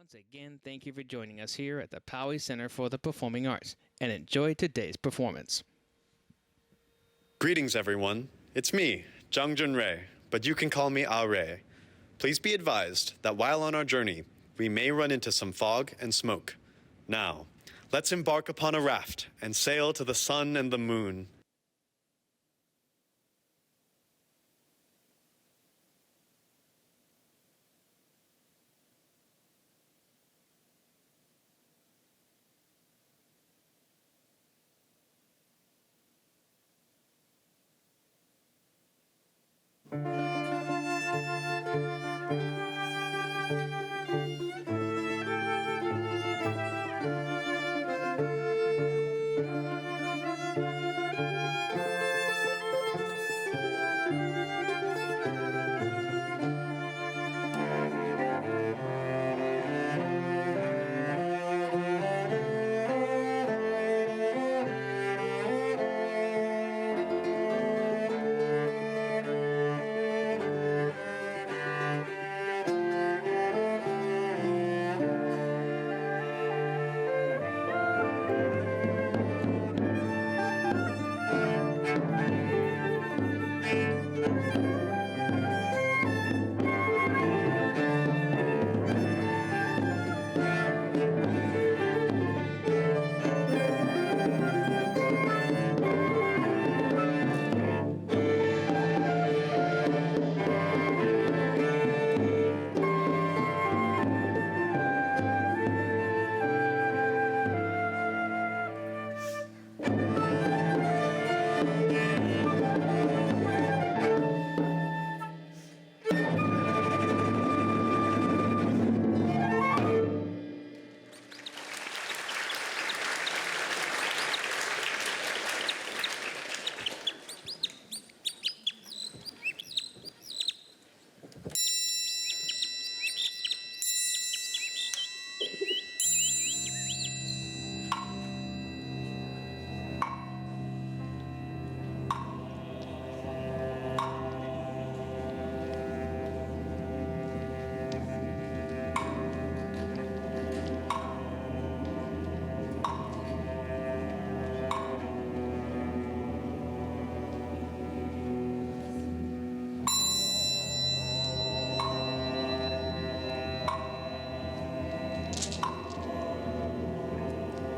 Once again, thank you for joining us here at the Poway Center for the Performing Arts, and enjoy today's performance. Greetings, everyone. It's me, Jung Jun Rei, but you can call me Ah Rei. Please be advised that while on our journey, we may run into some fog and smoke. Now, let's embark upon a raft and sail to the sun and the moon.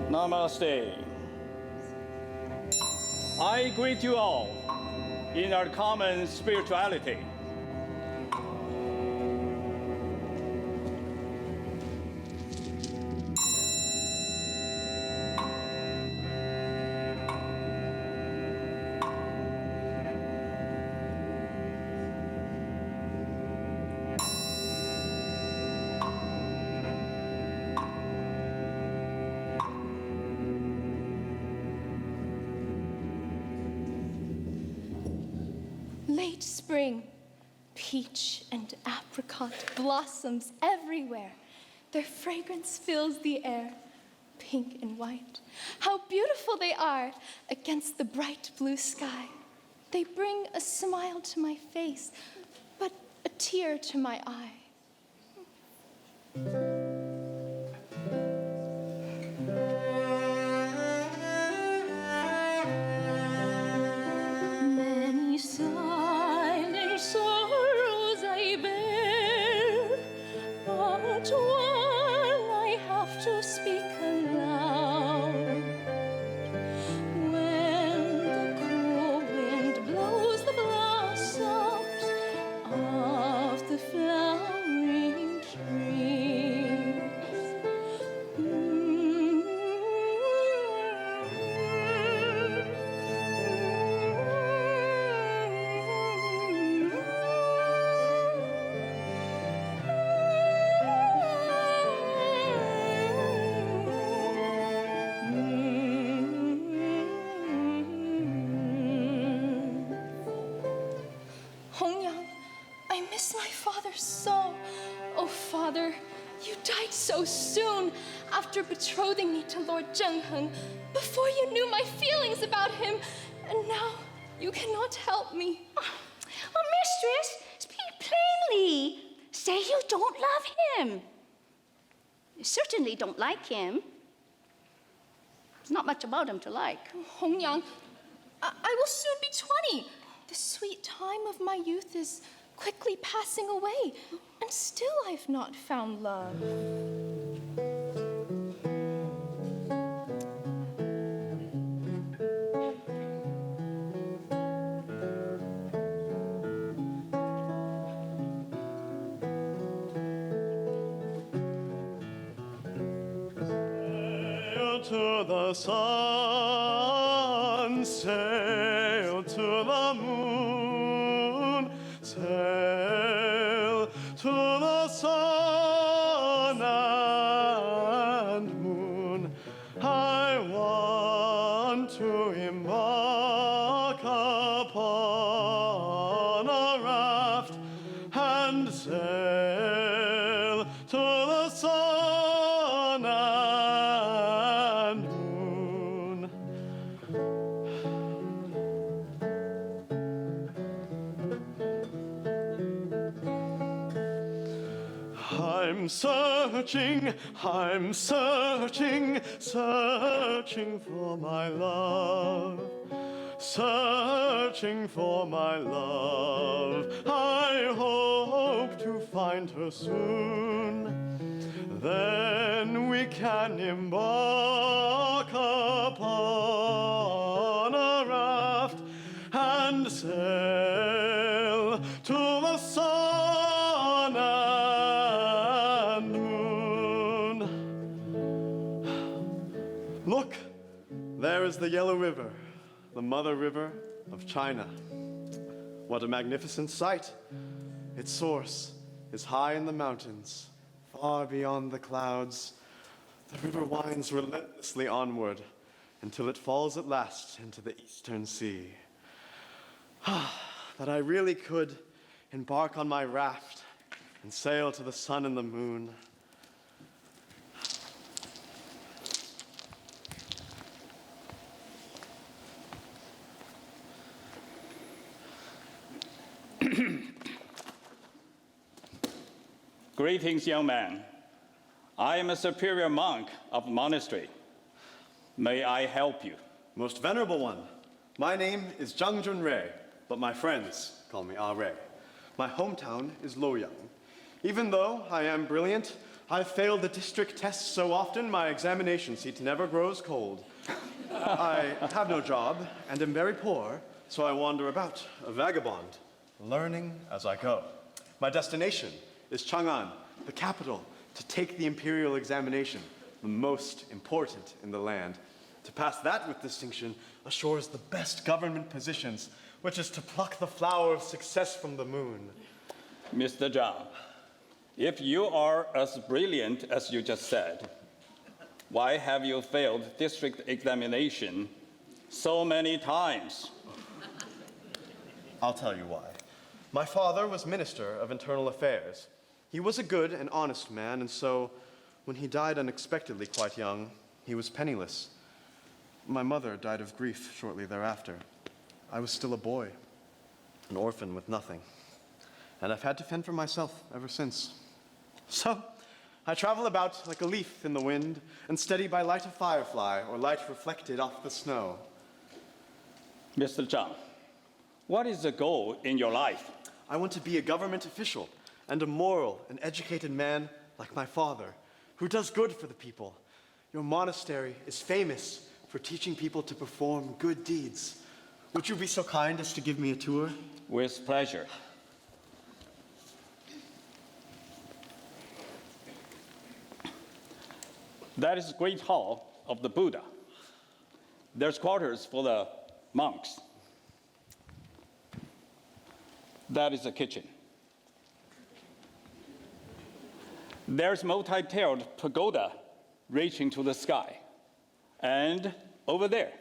Namaste. I greet you all in our common spirituality. Late spring, peach and apricot blossoms everywhere. Their fragrance fills the air, pink and white. How beautiful they are against the bright blue sky. They bring a smile to my face, but a tear to my eye. Many silent sorrows I bear, but one I have to speak aloud. When the cool wind blows the blossoms of the flowering trees, Hongyang, I miss my father so. Oh, Father, you died so soon after betrothing me to Lord Zhengheng, before you knew my feelings about him, and now you cannot help me. Oh, mistress, speak plainly. Say you don't love him. certainly don't like him. There's not much about him to like. Hongyang, I will soon be 20. The sweet time of my youth is quickly passing away, and still I've not found love. To the sun, sail to the moon, sail to the sun and moon. I want to embark upon a raft and sail to the sun and moon. I'm searching for my love, searching for my love. I hope to find her soon. Then we can embark upon a raft and sail to the sun and moon. Look, there is the Yellow River, the mother river of China. What a magnificent sight! Its source is high in the mountains, far beyond the clouds. The river winds relentlessly onward until it falls at last into the eastern sea. That I really could embark on my raft and sail to the sun and the moon. Greetings, young man. I am a superior monk of the monastery. May I help you? Most venerable one, my name is Zhang Junrei, but my friends call me Ah Rei. My hometown is Luoyang. Even though I am brilliant, I've failed the district tests so often my examination seat never grows cold. I have no job and am very poor, so I wander about, a vagabond, learning as I go. My destination is Chang'an, the capital, to take the imperial examination, the most important in the land. To pass that with distinction assures the best government positions, which is to pluck the flower of success from the moon. Mr. Zhang, if you are as brilliant as you just said, why have you failed district examination so many times? I'll tell you why. My father was Minister of Internal Affairs. He was a good and honest man, and so when he died unexpectedly quite young, he was penniless. My mother died of grief shortly thereafter. I was still a boy, an orphan with nothing, and I've had to fend for myself ever since. So I travel about like a leaf in the wind and steady by light of firefly or light reflected off the snow. Mr. Zhang, what is the goal in your life? I want to be a government official and a moral and educated man like my father, who does good for the people. Your monastery is famous for teaching people to perform good deeds. Would you be so kind as to give me a tour? With pleasure. That is the great hall of the Buddha. There's quarters for the monks. That is the kitchen. There's multi-tailed pagoda reaching to the sky. And over there,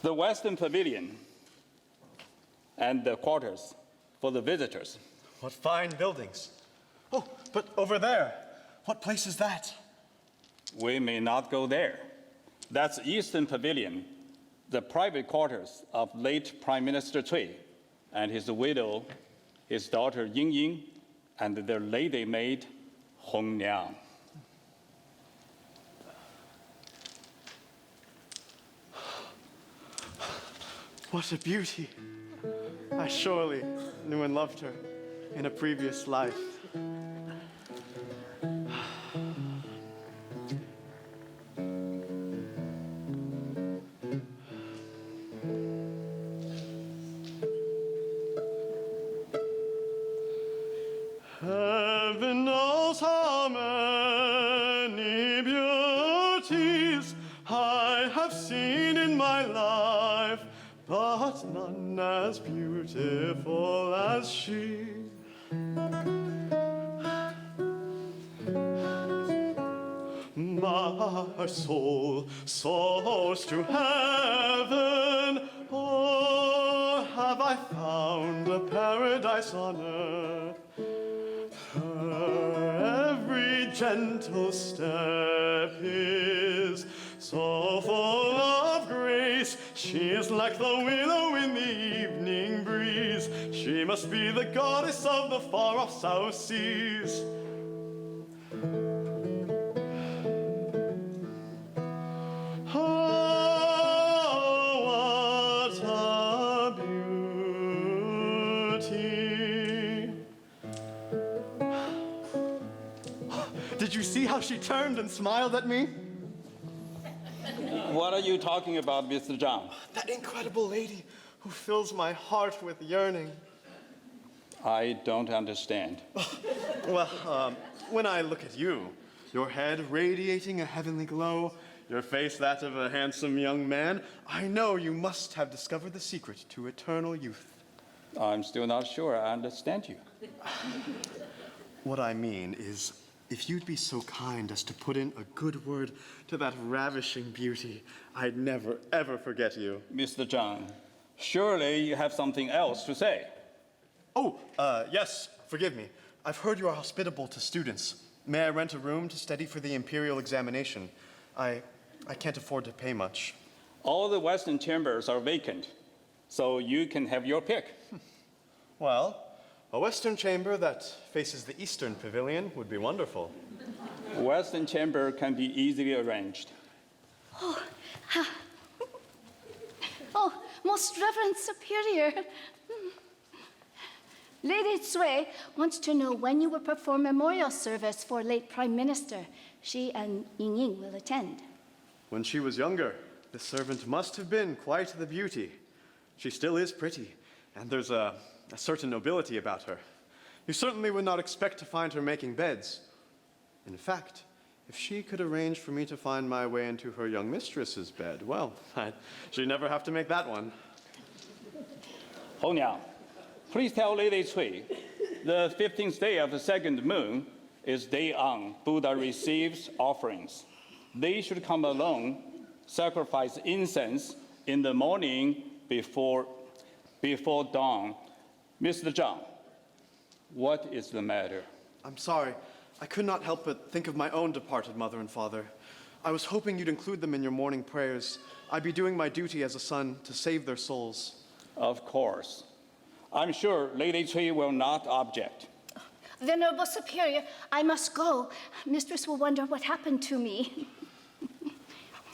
the Western Pavilion and the quarters for the visitors. What fine buildings. Oh, but over there, what place is that? We may not go there. That's Eastern Pavilion, the private quarters of late Prime Minister Cui and his widow, his daughter Ying Ying, and their lady maid Hong Niang. What a beauty. I surely knew and loved her in a previous life. Heaven knows how many beauties I have seen in my life, but none as beautiful as she. My soul soars to heaven. Oh, have I found a paradise on earth? Her every gentle step is so full of grace. She is like the willow in the evening breeze. She must be the goddess of the far-off South Seas. Oh, what a beauty. Did you see how she turned and smiled at me? What are you talking about, Mr. Zhang? That incredible lady who fills my heart with yearning. I don't understand. Well, when I look at you, your head radiating a heavenly glow, your face that of a handsome young man, I know you must have discovered the secret to eternal youth. I'm still not sure I understand you. What I mean is, if you'd be so kind as to put in a good word to that ravishing beauty, I'd never, ever forget you. Mr. Zhang, surely you have something else to say. Oh, yes, forgive me. I've heard you are hospitable to students. May I rent a room to study for the imperial examination? I can't afford to pay much. All the western chambers are vacant, so you can have your pick. Well, a western chamber that faces the eastern pavilion would be wonderful. Western chamber can be easily arranged. Oh, most reverend superior. Lady Cui wants to know when you will perform memorial service for late Prime Minister. She and Ying Ying will attend. When she was younger, the servant must have been quite the beauty. She still is pretty, and there's a certain nobility about her. You certainly would not expect to find her making beds. In fact, if she could arrange for me to find my way into her young mistress's bed, well, she'd never have to make that one. Hong Niang, please tell Lady Cui the 15th day of the second moon is day on Buddha receives offerings. They should come alone, sacrifice incense in the morning before dawn. Mr. Zhang, what is the matter? I'm sorry. I could not help but think of my own departed mother and father. I was hoping you'd include them in your morning prayers. I'd be doing my duty as a son to save their souls. Of course. I'm sure Lady Cui will not object. Venerable superior, I must go. Mistress will wonder what happened to me.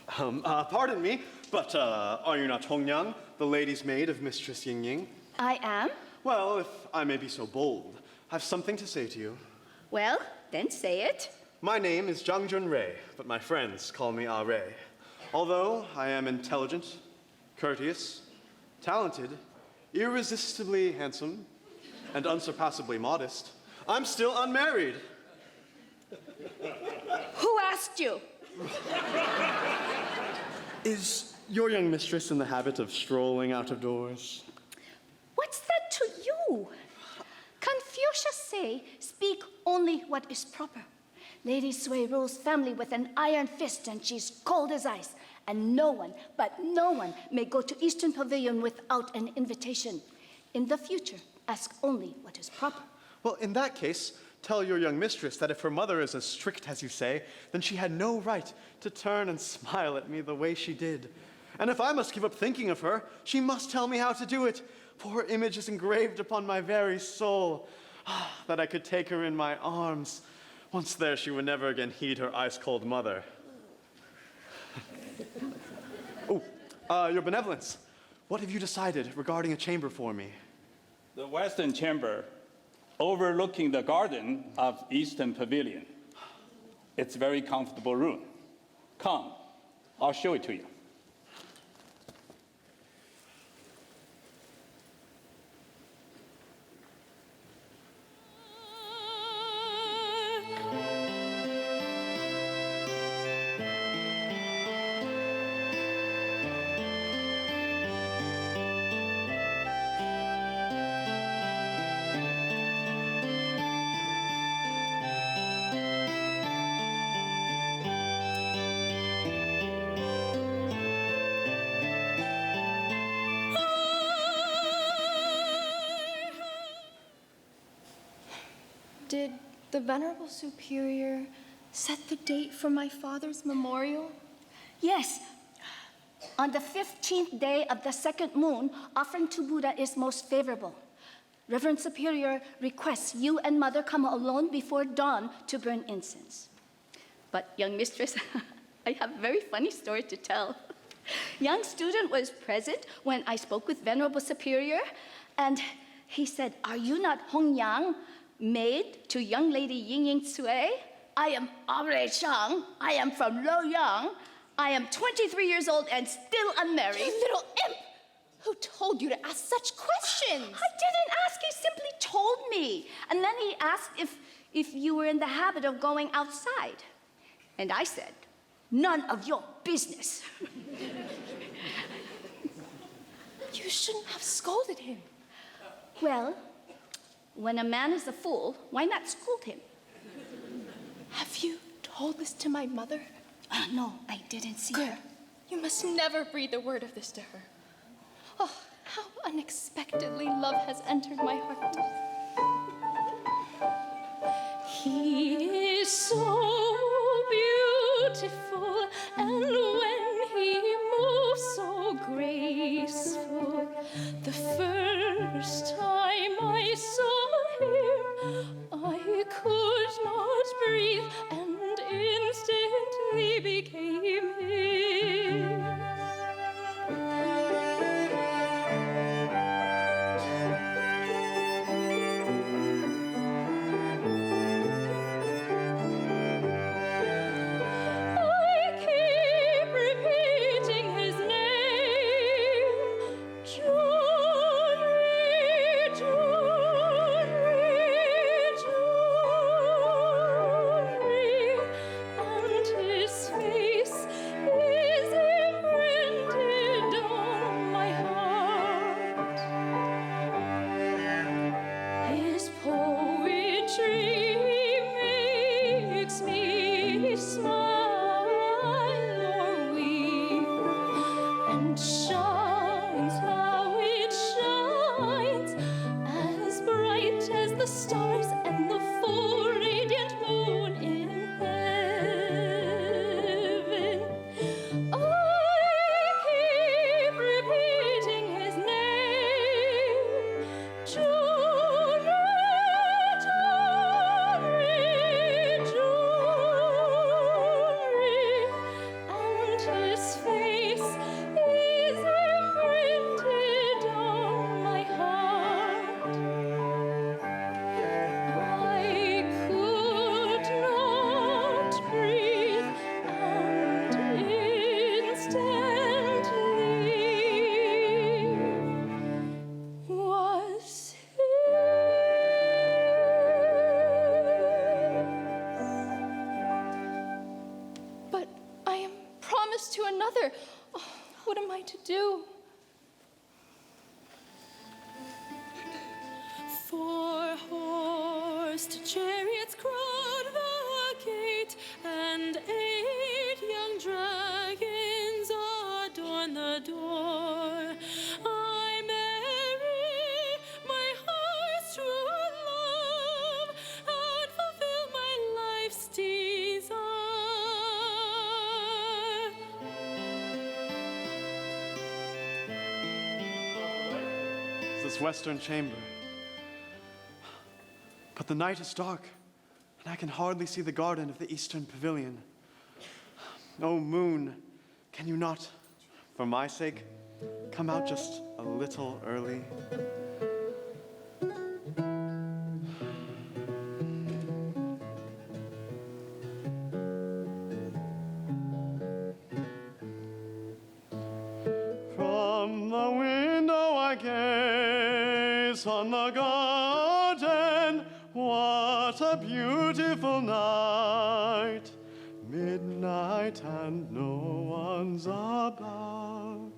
Pardon me, but are you not Hong Niang, the lady's maid of Mistress Ying Ying? I am? Well, if I may be so bold, I've something to say to you. Well, then say it. My name is Zhang Junrei, but my friends call me Ah Rei. Although I am intelligent, courteous, talented, irresistibly handsome, and unsurpassably modest, I'm still unmarried. Who asked you? Is your young mistress in the habit of strolling out of doors? What's that to you? Confucius say, speak only what is proper. Lady Cui rules family with an iron fist, and she's cold as ice. And no one, but no one, may go to Eastern Pavilion without an invitation. In the future, ask only what is proper. Well, in that case, tell your young mistress that if her mother is as strict as you say, then she had no right to turn and smile at me the way she did. And if I must give up thinking of her, she must tell me how to do it. for her image is engraved upon my very soul. That I could take her in my arms. Once there, she would never again heed her ice-cold mother. Your benevolence, what have you decided regarding a chamber for me? The western chamber, overlooking the garden of Eastern Pavilion. It's a very comfortable room. Come, I'll show it to you. Did the Venerable Superior set the date for my father's memorial? Yes. On the 15th day of the second moon, offering to Buddha is most favorable. Reverend Superior requests you and Mother come alone before dawn to burn incense. But, young mistress, I have a very funny story to tell. Young student was present when I spoke with Venerable Superior, and he said, "Are you not Hong Yang, maid to young lady Ying Ying Cui? I am Aure Chang. I am from Luoyang. I am 23 years old and still unmarried." You little imp! Who told you to ask such questions? I didn't ask, he simply told me. And then he asked if you were in the habit of going outside. And I said, "None of your business." You shouldn't have scolded him. Well, when a man is a fool, why not scold him? Have you told this to my mother? No, I didn't see Good. her. You must never breathe a word of this to her. Oh, how unexpectedly love has entered my heart. He is so beautiful, and when he moves so graceful, the first time I saw him, I could not breathe and instantly became his. To another. Oh, what am I to do? 4 horsed chariots crowd the gate, and 8 young dragons adorn the door. I marry my heart's true love and fulfill my life's desire. this western chamber. But the night is dark, and I can hardly see the garden of the eastern pavilion. Oh, moon, can you not, for my sake, come out just a little early? From the window I gaze on the garden. What a beautiful night. Midnight and no one's about.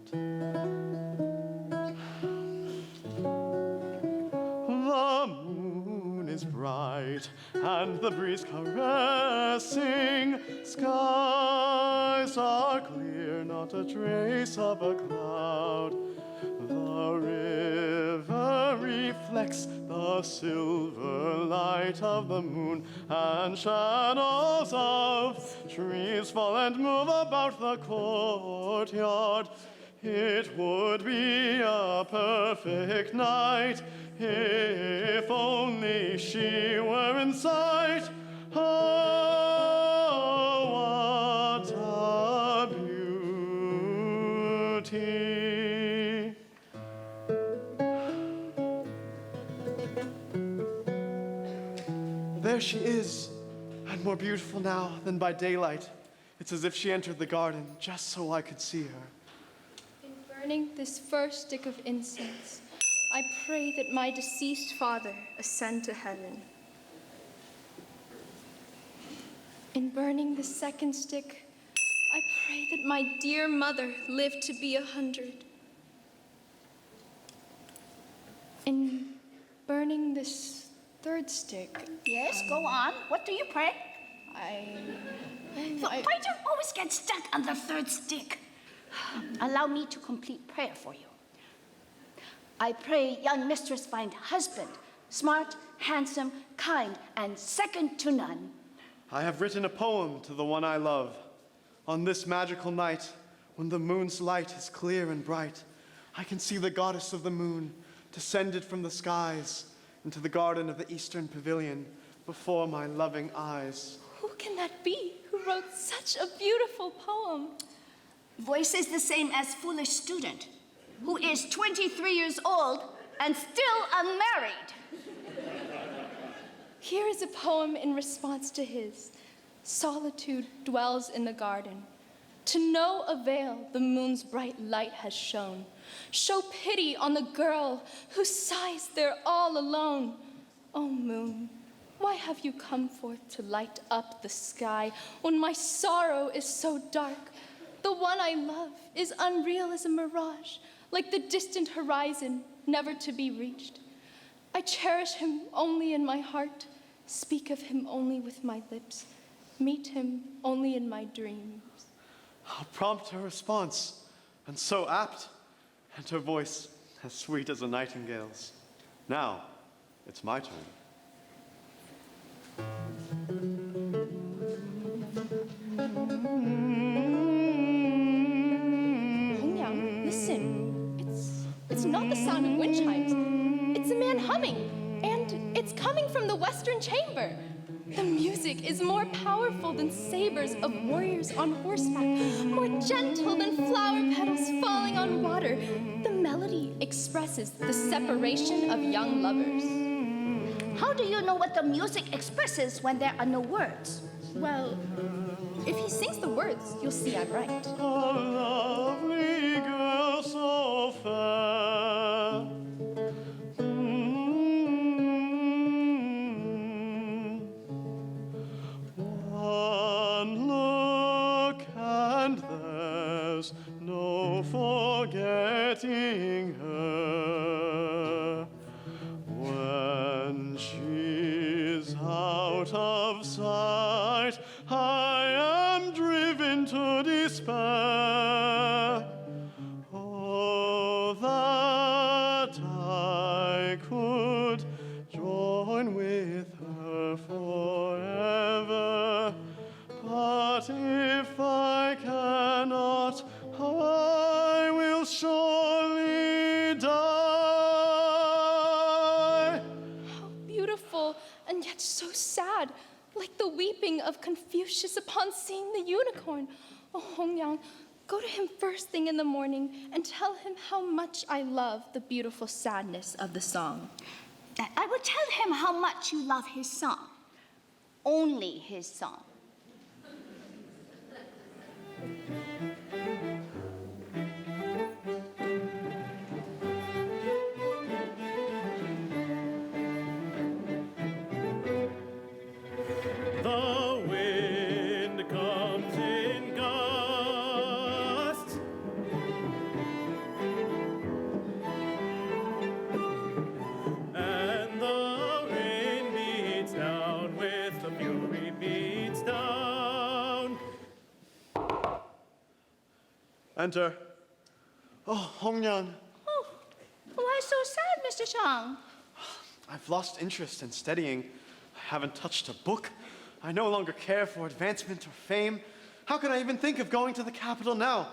The moon is bright and the breeze caressing. Skies are clear, not a trace of a cloud. The river reflects the silver light of the moon, and shadows of trees fall and move about the courtyard. It would be a perfect night if only she were in sight. Oh, what a beauty! There she is, and more beautiful now than by daylight. It's as if she entered the garden just so I could see her. In burning this first stick of incense, I pray that my deceased father ascend to heaven. In burning the second stick, I pray that my dear mother live to be 100. In burning this third stick, Yes, go on. What do you pray? I Why do you always get stuck on the third stick? Allow me to complete prayer for you. I pray young mistress find husband, smart, handsome, kind, and second to none. I have written a poem to the one I love. On this magical night, when the moon's light is clear and bright, I can see the goddess of the moon descended from the skies into the garden of the eastern pavilion before my loving eyes. Who can that be who wrote such a beautiful poem? Voice is the same as foolish student, who is 23 years old and still unmarried. Here is a poem in response to his. Solitude dwells in the garden. To no avail the moon's bright light has shone. Show pity on the girl who sighs there all alone. O moon, why have you come forth to light up the sky when my sorrow is so dark? The one I love is unreal as a mirage, like the distant horizon, never to be reached. I cherish him only in my heart, speak of him only with my lips, meet him only in my dreams. How prompt her response, and so apt, and her voice as sweet as a nightingale's. Now, it's my turn. Hongyang, listen. It's not the sound of wind chimes. It's a man humming, and it's coming from the western chamber. The music is more powerful than sabers of warriors on horseback, more gentle than flower petals falling on water. The melody expresses the separation of young lovers. How do you know what the music expresses when there are no words? Well, if he sings the words, you'll see I'm right. A lovely girl so fair. One look and there's no forgetting her. When she's out of sight, I am driven to despair. Oh, that I could join with her forever. But if I cannot, I will surely die. so sad, like the weeping of Confucius upon seeing the unicorn. Oh, Hongyang, go to him first thing in the morning and tell him how much I love the beautiful sadness of the song. I will tell him how much you love his song. Only his song. The wind comes in gusts, and the rain beats down with the fury beats down. Enter. Oh, Hongyang, Oh, why so sad, Mr. Chang? I've lost interest in studying. I haven't touched a book. I no longer care for advancement or fame. How can I even think of going to the capital now?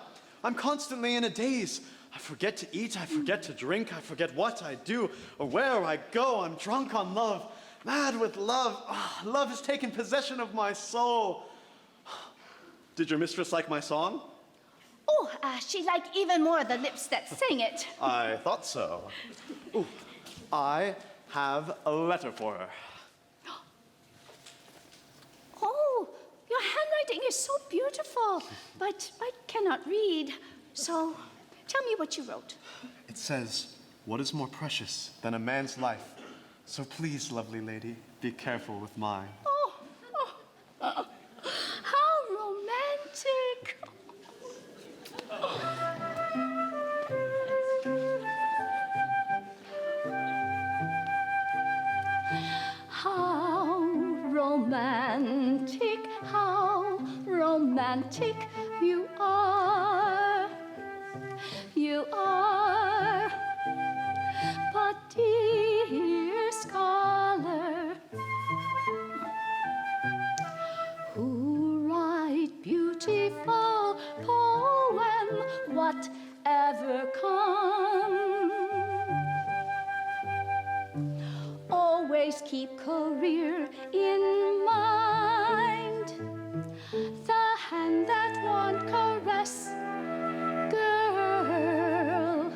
I'm constantly in a daze. I forget to eat, I forget to drink, I forget what I do or where I go. I'm drunk on love, mad with love. Ah, love has taken possession of my soul. Did your mistress like my song? Oh, she liked even more the lips that sang it. I thought so. Ooh, I have a letter for her. Oh, your handwriting is so beautiful, but I cannot read. So tell me what you wrote. It says, "What is more precious than a man's life? So please, lovely lady, be careful with mine." Oh, how romantic. How romantic you are. You are. But dear scholar, who write beautiful poem, whatever come, always keep career in mind. The hand that won't caress, girl,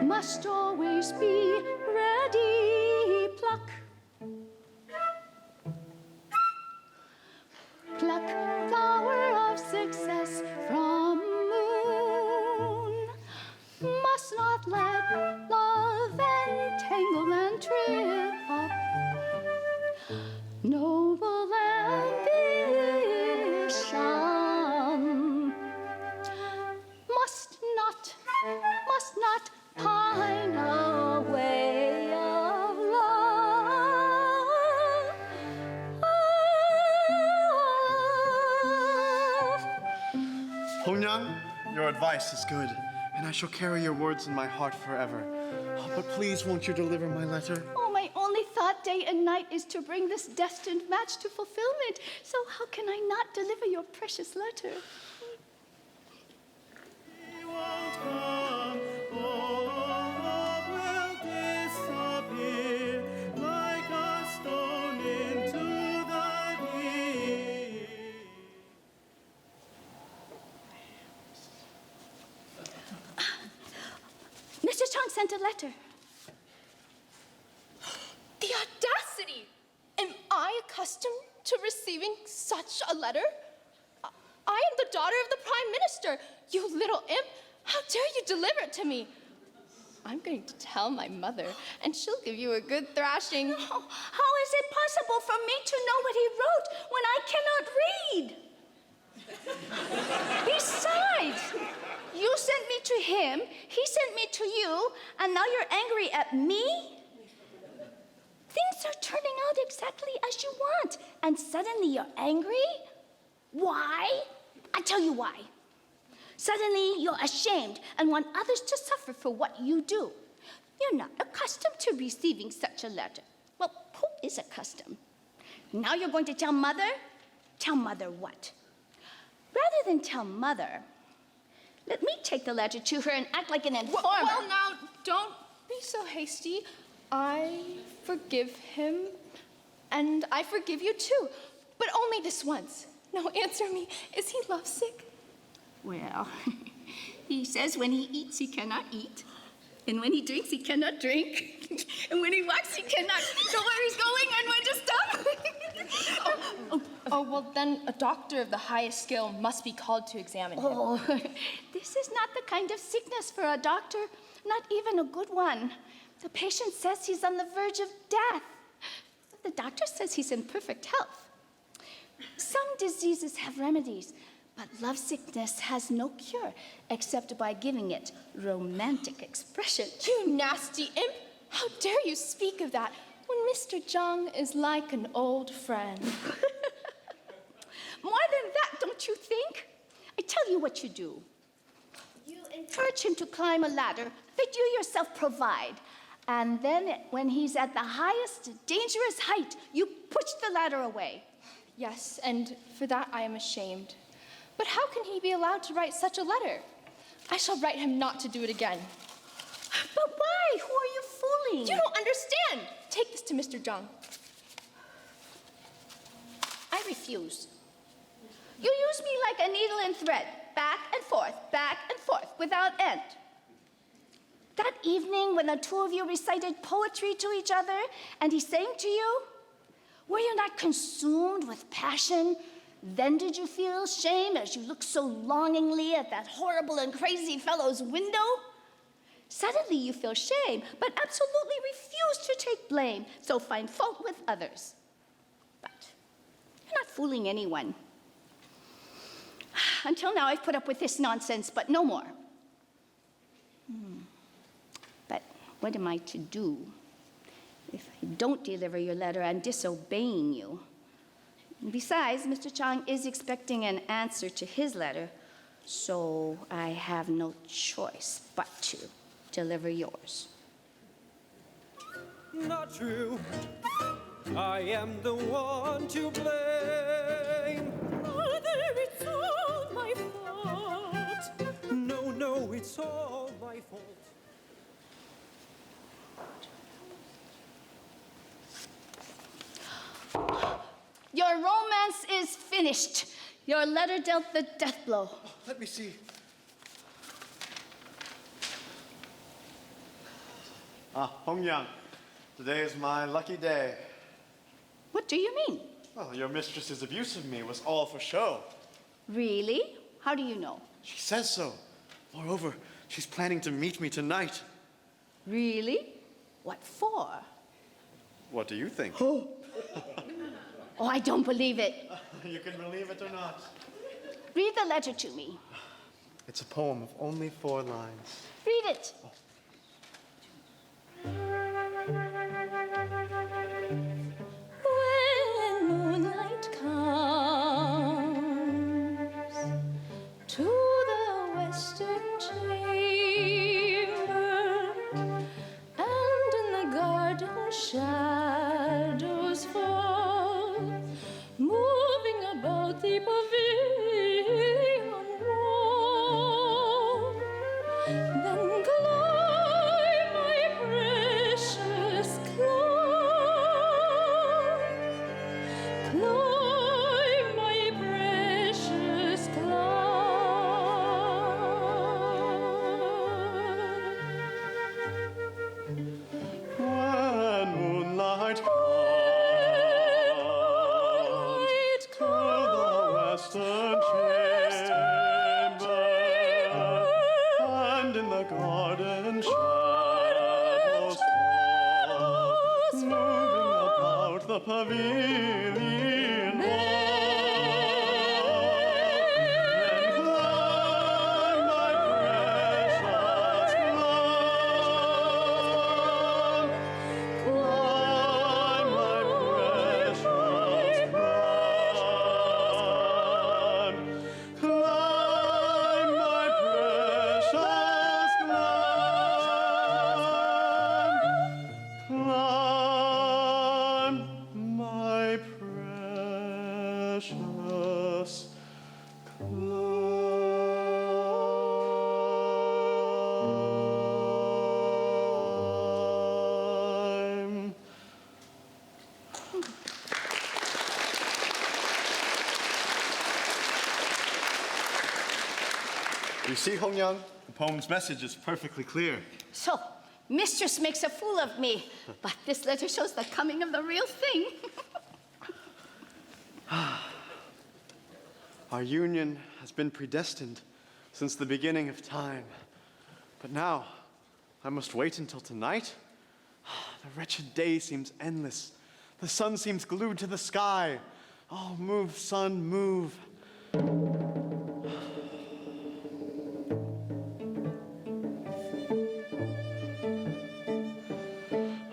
must always be ready. Pluck, pluck flower of success from moon. Must not let love entangle and trip up noble ambition. Must not pine away of love. Hongyang, your advice is good, and I shall carry your words in my heart forever. Oh, but please, won't you deliver my letter? Oh, my only thought day and night is to bring this destined match to fulfillment. So how can I not deliver your precious letter? He won't come, all love will disappear like a stone into the deep. Mr. Chang sent a letter. The audacity! Am I accustomed to receiving such a letter? I am the daughter of the Prime Minister. You little imp, how dare you deliver it to me? I'm going to tell my mother, and she'll give you a good thrashing. Oh, how is it possible for me to know what he wrote when I cannot read? Besides, you sent me to him, he sent me to you, and now you're angry at me? Things are turning out exactly as you want, and suddenly you're angry? Why? I tell you why. Suddenly you're ashamed and want others to suffer for what you do. You're not accustomed to receiving such a letter. Well, who is accustomed? Now you're going to tell Mother? Tell Mother what? Rather than tell Mother, let me take the letter to her and act like an informer. Well, now, don't be so hasty. I forgive him, And I forgive you too, but only this once. Now answer me, is he lovesick? Well, he says when he eats, he cannot eat. And when he drinks, he cannot drink. And when he walks, he cannot know where he's going and when to stop. Oh, well then a doctor of the highest skill must be called to examine him. Oh, this is not the kind of sickness for a doctor, not even a good one. The patient says he's on the verge of death. The doctor says he's in perfect health. Some diseases have remedies, but lovesickness has no cure except by giving it romantic expression. You nasty imp! How dare you speak of that when Mr. Zhang is like an old friend? More than that, don't you think? I tell you what you do. You encourage him to climb a ladder that you yourself provide. And then when he's at the highest dangerous height, you push the ladder away. Yes, and for that I am ashamed. But how can he be allowed to write such a letter? I shall write him not to do it again. But why? Who are you fooling? You don't understand. Take this to Mr. Zhang. I refuse. You use me like a needle and thread, back and forth, without end. That evening when the two of you recited poetry to each other and he sang to you, were you not consumed with passion? Then did you feel shame as you looked so longingly at that horrible and crazy fellow's window? Suddenly you feel shame, but absolutely refuse to take blame, so find fault with others. But you're not fooling anyone. Until now, I've put up with this nonsense, but no more. But what am I to do? If I don't deliver your letter, I'm disobeying you. And besides, Mr. Chang is expecting an answer to his letter, so I have no choice but to deliver yours. Not true. I am the one to blame. Mother, it's all my fault. No, it's all my fault. Your romance is finished. Your letter dealt the death blow. Let me see. Hongyang, today is my lucky day. What do you mean? Well, your mistress's abuse of me was all for show. Really? How do you know? She says so. Moreover, she's planning to meet me tonight. Really? What for? What do you think? Oh, I don't believe it. You can believe it or not. Read the letter to me. It's a poem of only 4 lines. Read it. When moonlight comes to the western chamber, and in the garden shadows fall, moving about the pavilion wall, then climb, my precious, climb, climb, my precious, climb. When moonlight Moonlight comes to the western chamber, and in the garden shadows fall, moving about the pavilion wall. Then climb, my precious, climb, climb, my precious, climb, climb, my precious, climb, my precious, climb. You see, Hongyang, the poem's message is perfectly clear. So, mistress makes a fool of me, but this letter shows the coming of the real thing. Our union has been predestined since the beginning of time. But now, I must wait until tonight? The wretched day seems endless. The sun seems glued to the sky. Oh, move, sun, move.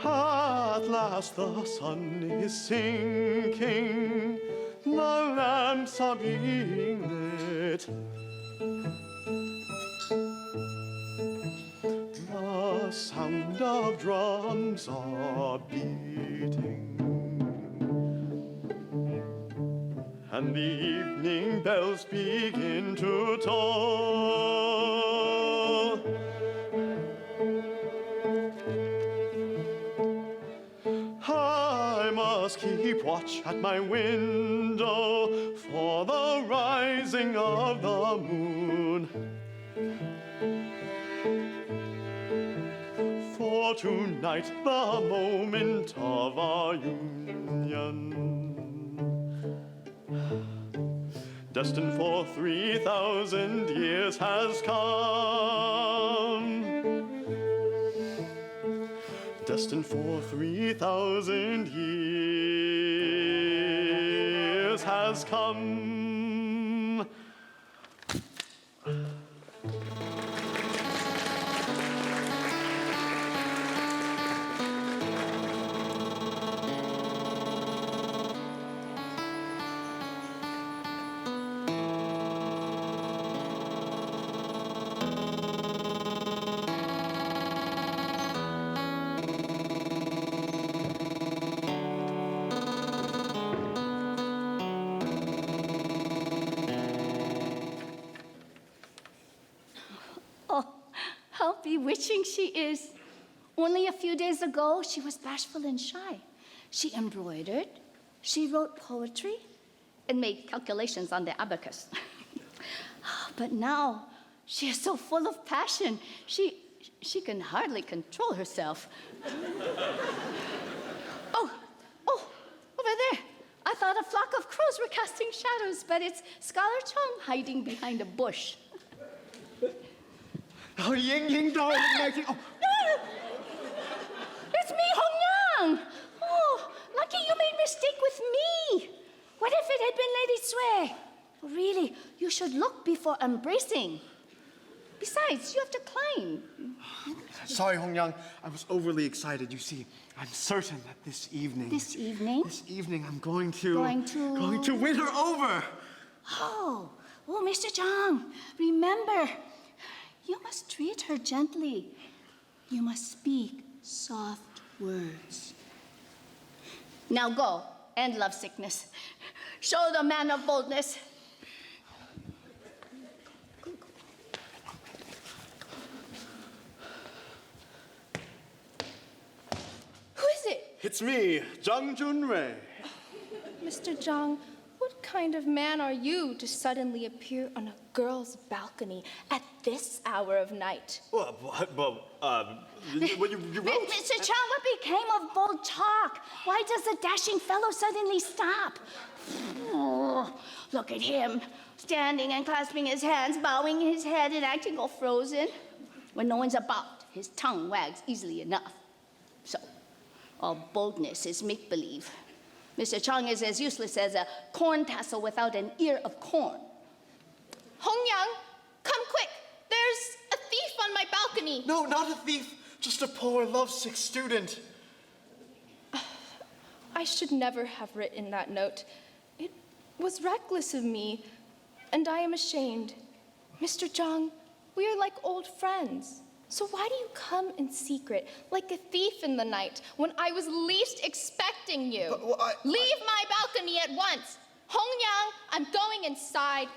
At last the sun is sinking, the lamps are being lit. The sound of drums are beating, and the evening bells begin to toll. I must keep watch at my window for the rising of the moon. For tonight, the moment of our union, destined for 3,000 years, has come. Destined for 3,000 years has come. Oh, how bewitching she is. Only a few days ago, she was bashful and shy. She embroidered, she wrote poetry, and made calculations on the abacus. But now, she is so full of passion, she can hardly control herself. Oh, over there. I thought a flock of crows were casting shadows, but it's Scholar Chong hiding behind a bush. Oh, Ying Ying, darling, Maggie. Oh. It's me, Hongyang. Oh, lucky you made mistake with me. What if it had been Lady Sui? Really, you should look before embracing. Besides, you have to climb. Sorry, Hongyang, I was overly excited. You see, I'm certain that this evening... This evening? This evening, I'm going to... Going to win her over. Oh, Mr. Zhang, remember, you must treat her gently. You must speak soft words. Now go, end lovesickness. Show the man of boldness. Who is it? It's me, Zhang Junrei. Mr. Zhang, what kind of man are you to suddenly appear on a girl's balcony at this hour of night? Well, you wrote... Mr. Chang, what became of bold talk? Why does the dashing fellow suddenly stop? Oh, look at him, standing and clasping his hands, bowing his head and acting all frozen. When no one's about, his tongue wags easily enough. So, all boldness is make-believe. Mr. Chang is as useless as a corn tassel without an ear of corn. Hongyang, come quick! There's a thief on my balcony. No, not a thief. Just a poor, lovesick student. I should never have written that note. It was reckless of me, and I am ashamed. Mr. Zhang, we are like old friends. So why do you come in secret, like a thief in the night, when I was least expecting you? Leave my balcony at once. Hongyang, I'm going inside.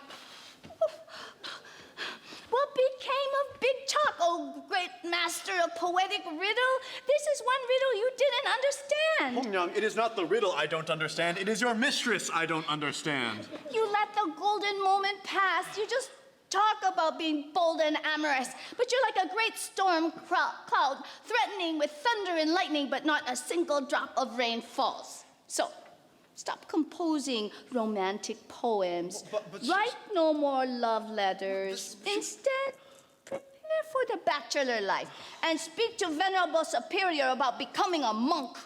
What became of Big Chalk, oh great master of poetic riddle? This is one riddle you didn't understand. Hongyang, it is not the riddle I don't understand. It is your mistress I don't understand. You let the golden moment pass. You just Talk about being bold and amorous, but you're like a great storm cloud, threatening with thunder and lightning, but not a single drop of rain falls. So, stop composing romantic poems. Write no more love letters. Instead, prepare for the bachelor life and speak to venerable superior about becoming a monk.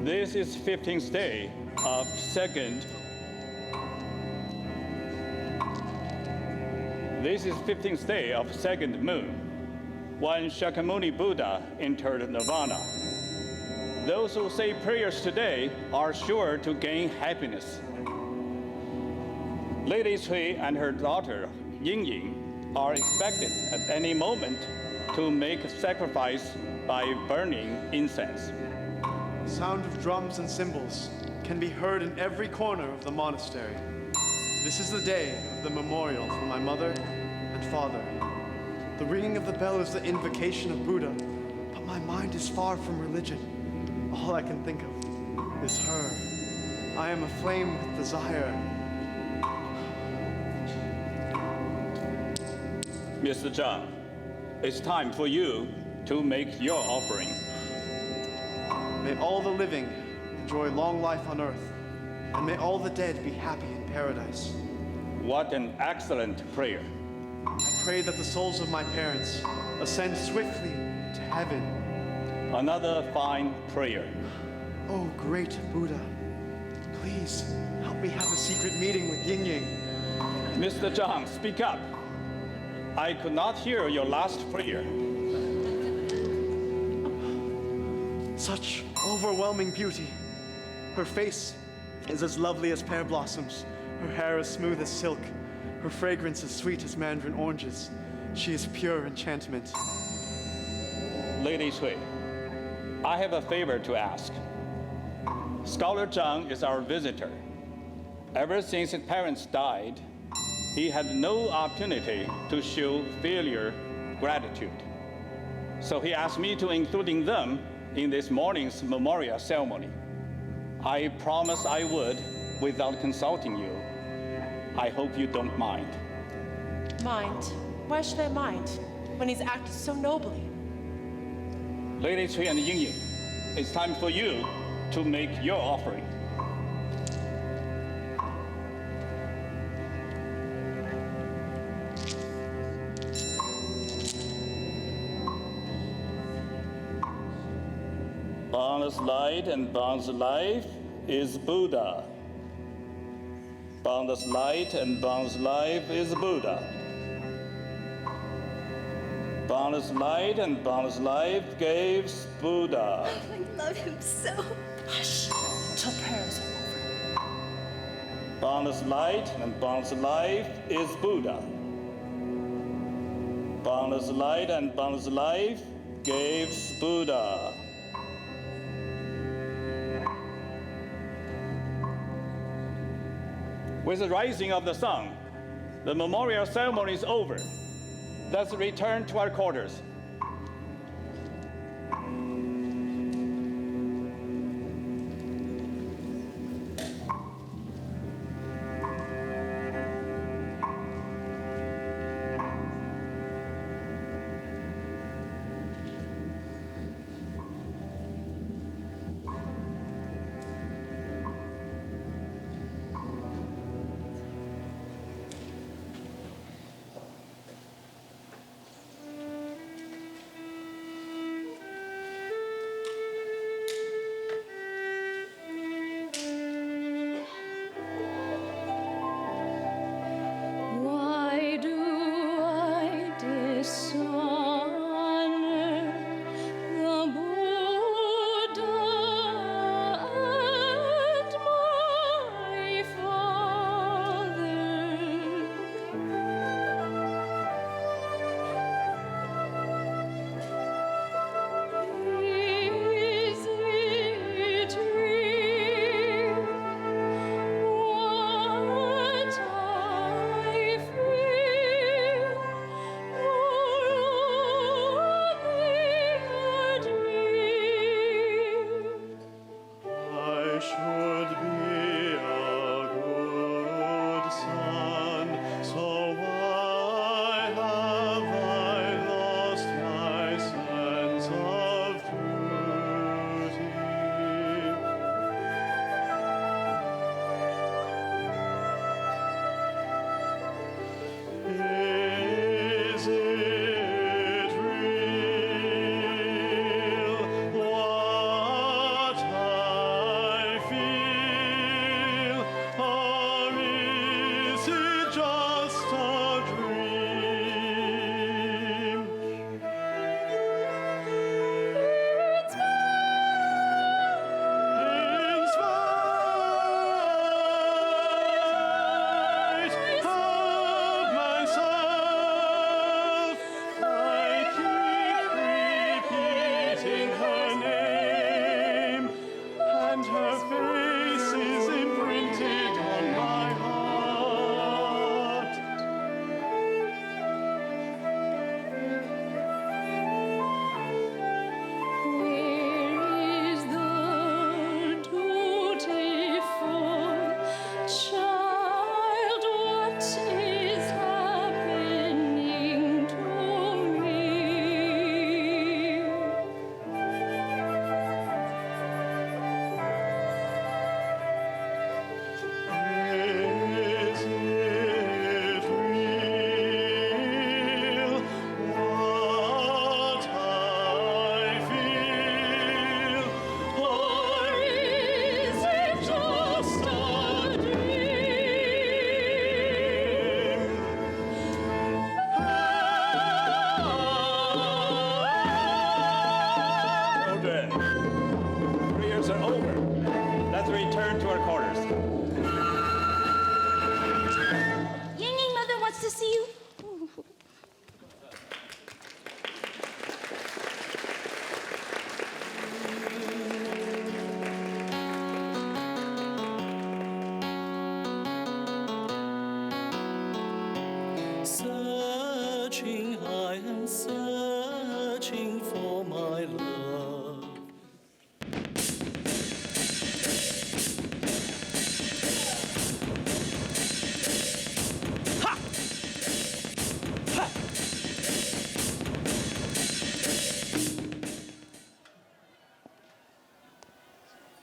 This is 15th day of second. This is 15th day of second moon, when Shakyamuni Buddha entered nirvana. Those who say prayers today are sure to gain happiness. Lady Cui and her daughter Ying Ying are expected at any moment to make a sacrifice by burning incense. Sound of drums and cymbals can be heard in every corner of the monastery. This is the day of the memorial for my mother and father. The ringing of the bell is the invocation of Buddha, but my mind is far from religion. All I can think of is her. I am aflame with desire. Mr. Zhang, it's time for you to make your offering. May all the living enjoy long life on earth, and may all the dead be happy in paradise. What an excellent prayer. I pray that the souls of my parents ascend swiftly to heaven. Another fine prayer. Oh, great Buddha, please help me have a secret meeting with Ying Ying. Mr. Zhang, speak up. I could not hear your last prayer. Such overwhelming beauty. Her face is as lovely as pear blossoms. Her hair as smooth as silk. Her fragrance as sweet as mandarin oranges. She is pure enchantment. Lady Cui, I have a favor to ask. Scholar Zhang is our visitor. Ever since his parents died, he had no opportunity to show filial gratitude. So he asked me to include them in this morning's memorial ceremony. I promised I would without consulting you. I hope you don't mind. Mind? Why should I mind when he's acted so nobly? Lady Cui and Ying Ying, it's time for you to make your offering. Boundless light and boundless life is Buddha. Boundless light and boundless life is Buddha. Boundless light and boundless life gives Buddha. I love him so. Hush, till prayers are over. Boundless light and boundless life is Buddha. Boundless light and boundless life gives Buddha. With the rising of the sun, the memorial ceremony is over. Let's return to our quarters. see you. Searching, I am searching for my love.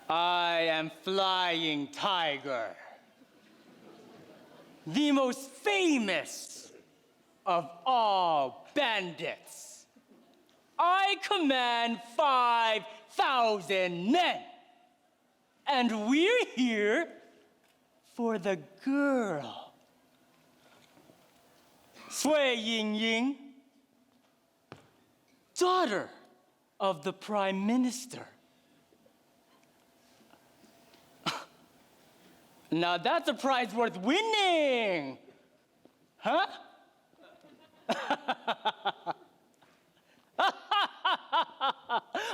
I am Flying Tiger, the most famous of all bandits. I command 5,000 men, and we're here for the girl. Sui Yingying, daughter of the Prime Minister. Now that's a prize worth winning, huh?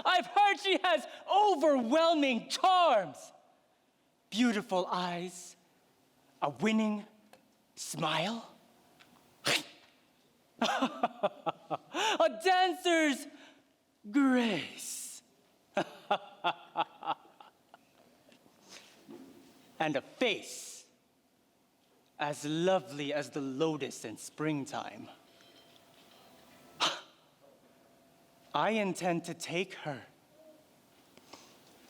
I've heard she has overwhelming charms, beautiful eyes, a winning smile, a dancer's grace, and a face as lovely as the lotus in springtime. I intend to take her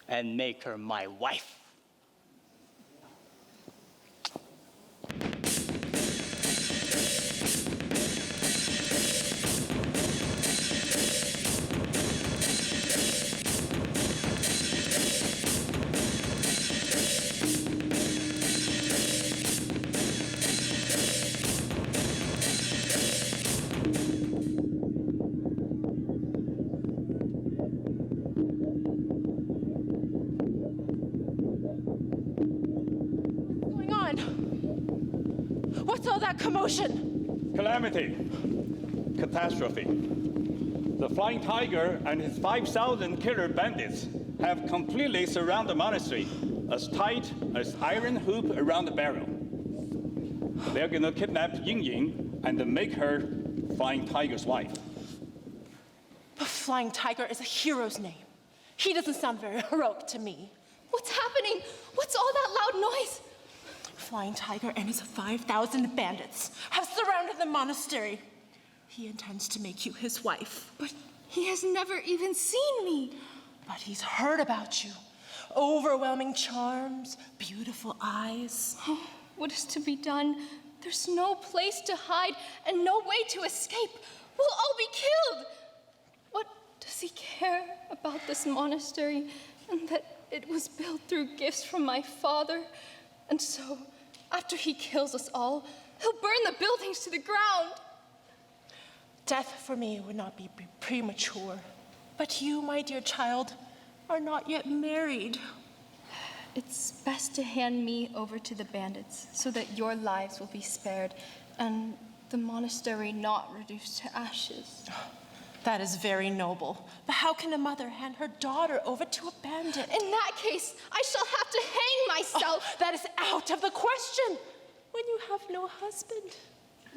and make her my wife. What's all that commotion? Calamity, catastrophe. The Flying Tiger and his 5,000 killer bandits have completely surrounded the monastery, as tight as iron hoop around the barrel. They're gonna kidnap Yingying and make her Flying Tiger's wife. But Flying Tiger is a hero's name. He doesn't sound very heroic to me. What's happening? What's all that loud noise? Flying Tiger and his 5,000 bandits have surrounded the monastery. He intends to make you his wife. But he has never even seen me. But he's heard about you. Overwhelming charms, beautiful eyes. What is to be done? There's no place to hide and no way to escape. We'll all be killed. What does he care about this monastery and that it was built through gifts from my father? And so, after he kills us all, he'll burn the buildings to the ground. Death for me would not be premature. But you, my dear child, are not yet married. It's best to hand me over to the bandits so that your lives will be spared and the monastery not reduced to ashes. That is very noble. But how can a mother hand her daughter over to a bandit? In that case, I shall have to hang myself. Oh, that is out of the question when you have no husband.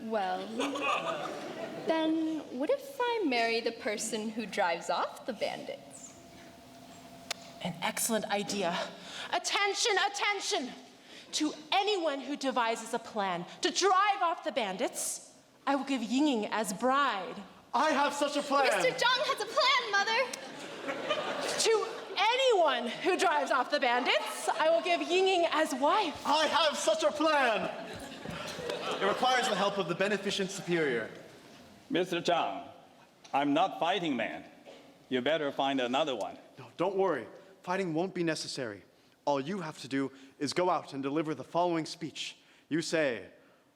Well, then what if I marry the person who drives off the bandits? An excellent idea. Attention, attention! To anyone who devises a plan to drive off the bandits, I will give Yingying as bride. I have such a plan. Mr. Zhang has a plan, Mother. To anyone who drives off the bandits, I will give Yingying as wife. I have such a plan. It requires the help of the beneficent superior. Mr. Zhang, I'm not fighting man. You better find another one. No, don't worry. Fighting won't be necessary. All you have to do is go out and deliver the following speech. You say,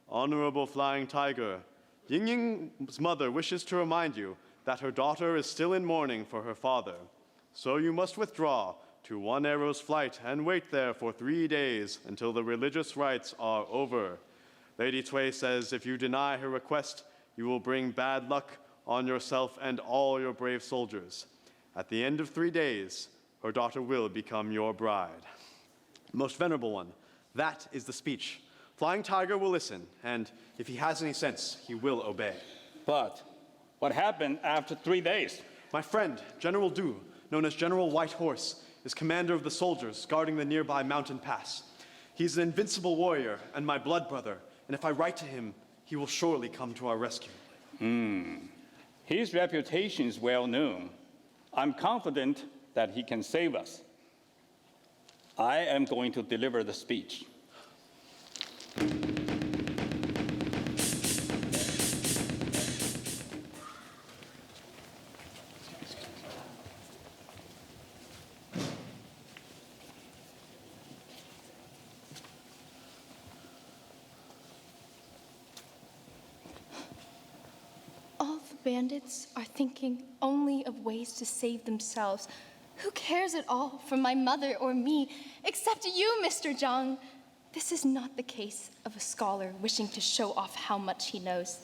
"Honorable Flying Tiger, Yingying's mother wishes to remind you that her daughter is still in mourning for her father. So you must withdraw to 1 arrow's flight and wait there for 3 days until the religious rites are over. Lady Cui says if you deny her request, you will bring bad luck on yourself and all your brave soldiers. At the end of 3 days, her daughter will become your bride. Most venerable one, that is the speech. Flying Tiger will listen, and if he has any sense, he will obey. But what happened after 3 days? My friend, General Du, known as General White Horse, is commander of the soldiers guarding the nearby mountain pass. He's an invincible warrior and my blood brother, and if I write to him, he will surely come to our rescue. His reputation is well known. I'm confident that he can save us. I am going to deliver the speech. All the bandits are thinking only of ways to save themselves. Who cares at all for my mother or me, except you, Mr. Zhang? This is not the case of a scholar wishing to show off how much he knows.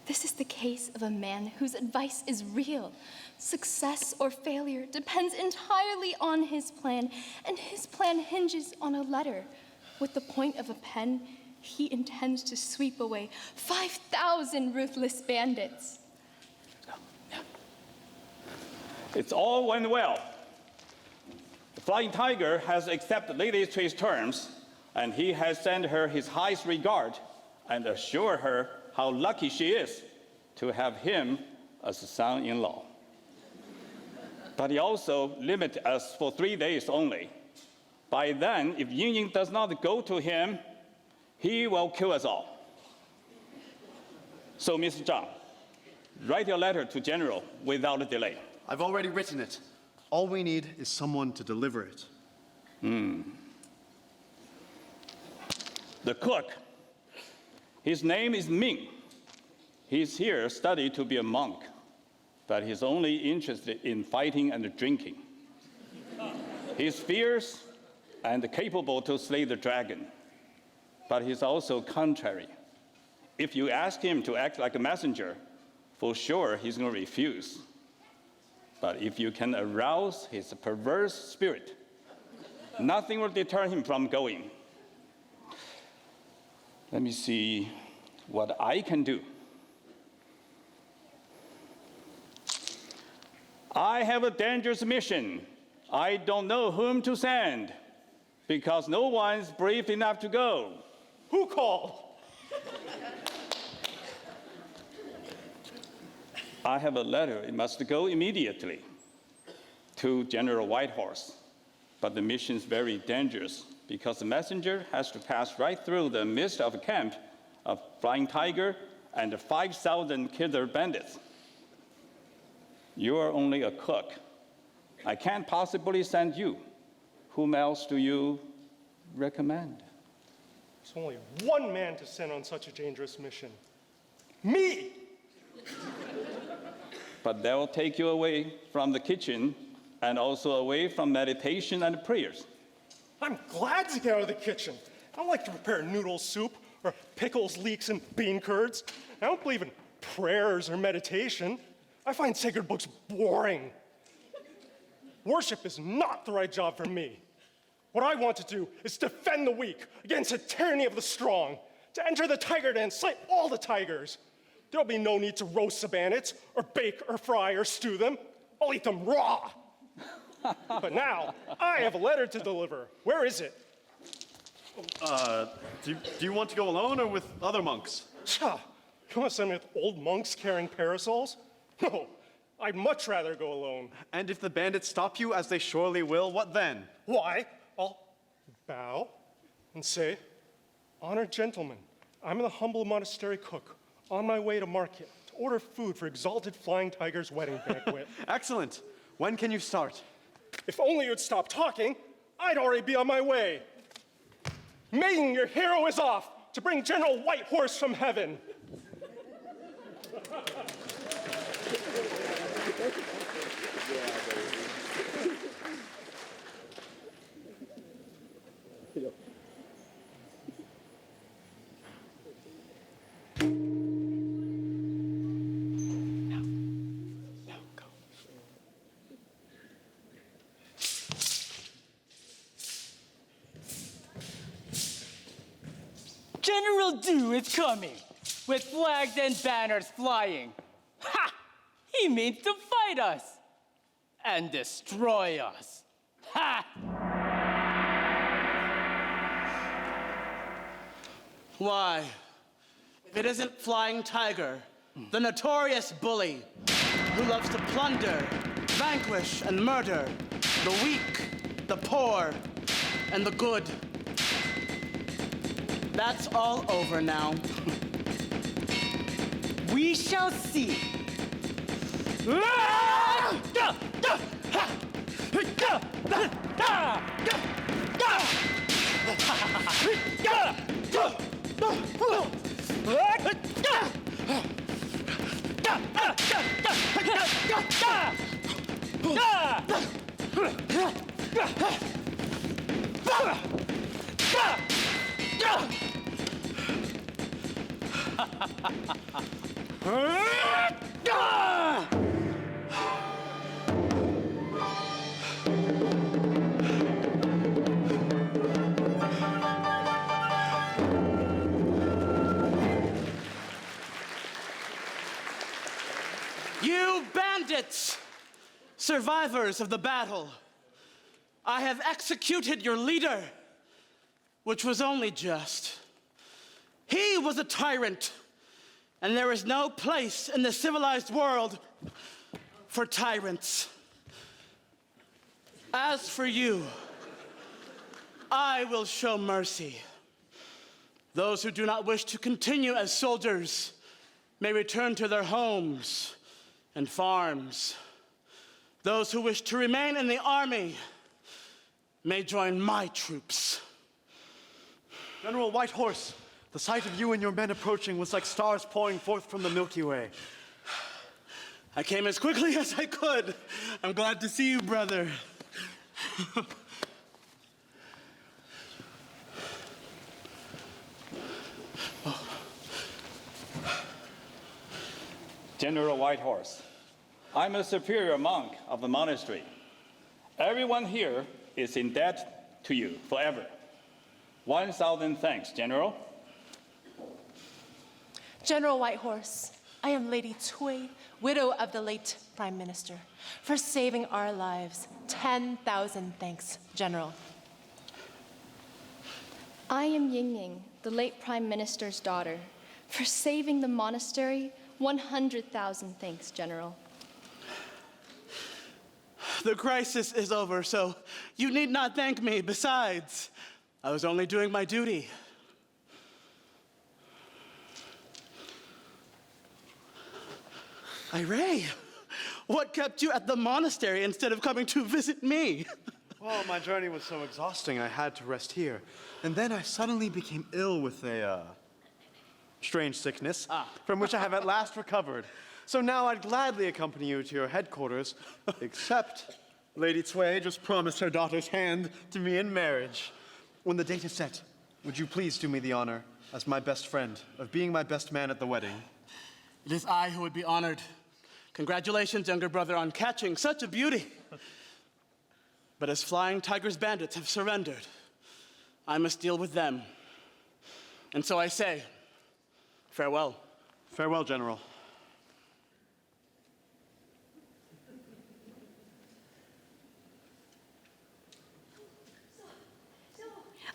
This is the case of a man whose advice is real. Success or failure depends entirely on his plan, and his plan hinges on a letter. With the point of a pen, he intends to sweep away 5,000 ruthless bandits. It's all went well. The Flying Tiger has accepted Lady Cui's terms, and he has sent her his highest regard and assured her how lucky she is to have him as a son-in-law. But he also limits us for 3 days only. By then, if Ying does not go to him, he will kill us all. So, Mr. Zhang, write your letter to General without a delay. I've already written it. All we need is someone to deliver it. The cook, his name is Ming. He's here studied to be a monk, but he's only interested in fighting and drinking. He's fierce and capable to slay the dragon, but he's also contrary. If you ask him to act like a messenger, for sure he's going to refuse. But if you can arouse his perverse spirit, nothing will deter him from going. Let me see what I can do. I have a dangerous mission. I don't know whom to send because no one's brave enough to go. Who called? I have a letter. It must go immediately to General Whitehorse. But the mission is very dangerous because the messenger has to pass right through the midst of a camp of Flying Tiger and 5,000 killer bandits. You are only a cook. I can't possibly send you. Whom else do you recommend? There's only one man to send on such a dangerous mission. Me! But that will take you away from the kitchen and also away from meditation and prayers. I'm glad to get out of the kitchen. I don't like to prepare noodle soup or pickles, leeks, and bean curds. I don't believe in prayers or meditation. I find sacred books boring. Worship is not the right job for me. What I want to do is defend the weak against the tyranny of the strong, to enter the tiger den, slay all the tigers. There'll be no need to roast the bandits, or bake, or fry, or stew them. I'll eat them raw. But now, I have a letter to deliver. Where is it? Do you want to go alone or with other monks? Cha, you want to send me with old monks carrying parasols? No, I'd much rather go alone. And if the bandits stop you, as they surely will, what then? Why? I'll bow and say, honored gentlemen, I'm the humble monastery cook, on my way to market to order food for exalted Flying Tiger's wedding banquet. Excellent. When can you start? If only you'd stop talking, I'd already be on my way. Ming, your hero is off to bring General White Horse from heaven. coming with flags and banners flying. Ha! He means to fight us and destroy us. Ha! Why, if it isn't Flying Tiger, the notorious bully who loves to plunder, vanquish, and murder the weak, the poor, and the good. That's all over now. We shall see. You bandits, survivors of the battle, I have executed your leader, which was only just. He was a tyrant, and there is no place in the civilized world for tyrants. As for you, I will show mercy. Those who do not wish to continue as soldiers may return to their homes and farms. Those who wish to remain in the army may join my troops. General Whitehorse, the sight of you and your men approaching was like stars pouring forth from the Milky Way. I came as quickly as I could. I'm glad to see you, brother. General Whitehorse, I'm a superior monk of the monastery. Everyone here is in debt to you forever. 1,000 thanks, General. General Whitehorse, I am Lady Cui, widow of the late Prime Minister, for saving our lives. 10,000 thanks, General. I am Ying, the late Prime Minister's daughter. For saving the monastery, 100,000 thanks, General. The crisis is over, so you need not thank me. Besides, I was only doing my duty. Ray, what kept you at the monastery instead of coming to visit me? Well, my journey was so exhausting, I had to rest here. And then I suddenly became ill with a strange sickness, from which I have at last recovered. So now I'd gladly accompany you to your headquarters, except Lady Cui just promised her daughter's hand to me in marriage. When the date is set, would you please do me the honor, as my best friend, of being my best man at the wedding? It is I who would be honored. Congratulations, younger brother, on catching such a beauty. But as Flying Tiger's bandits have surrendered, I must deal with them. And so I say, farewell. Farewell, General.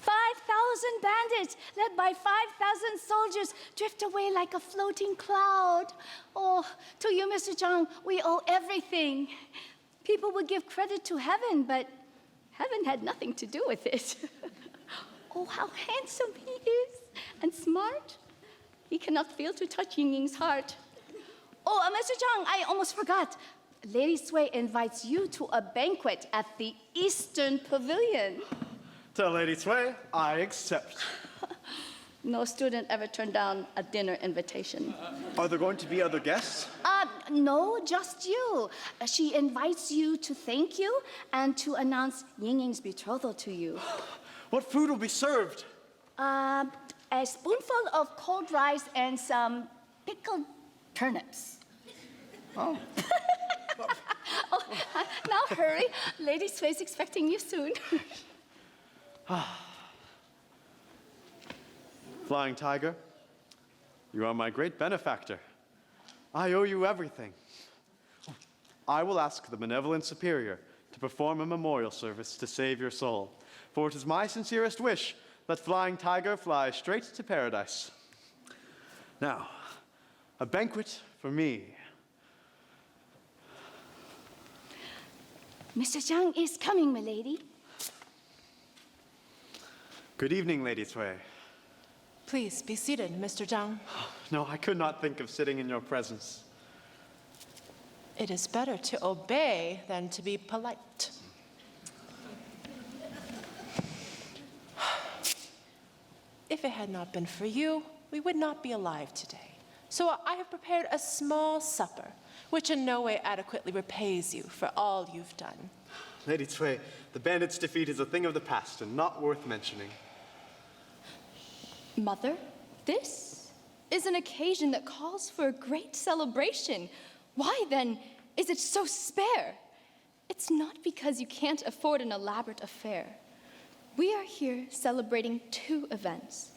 5,000 bandits, led by 5,000 soldiers, drift away like a floating cloud. Oh, to you, Mr. Zhang, we owe everything. People would give credit to heaven, but heaven had nothing to do with it. Oh, how handsome he is, and smart. He cannot fail to touch Ying Ying's heart. Oh, Mr. Zhang, I almost forgot. Lady Cui invites you to a banquet at the Eastern Pavilion. Tell Lady Cui, I accept. No student ever turned down a dinner invitation. Are there going to be other guests? No, just you. She invites you to thank you and to announce Ying Ying's betrothal to you. What food will be served? A spoonful of cold rice and some pickled turnips. Oh. Oh, now hurry. Lady Cui's expecting you soon. Flying Tiger, You are my great benefactor. I owe you everything. I will ask the benevolent superior to perform a memorial service to save your soul, for it is my sincerest wish that Flying Tiger fly straight to paradise. Now, a banquet for me. Mr. Zhang is coming, my lady. Good evening, Lady Cui. Please be seated, Mr. Zhang. No, I could not think of sitting in your presence. It is better to obey than to be polite. If it had not been for you, we would not be alive today. So I have prepared a small supper, which in no way adequately repays you for all you've done. Lady Cui, the bandits' defeat is a thing of the past and not worth mentioning. Mother, this is an occasion that calls for a great celebration. Why, then, is it so spare? It's not because you can't afford an elaborate affair. We are here celebrating two events.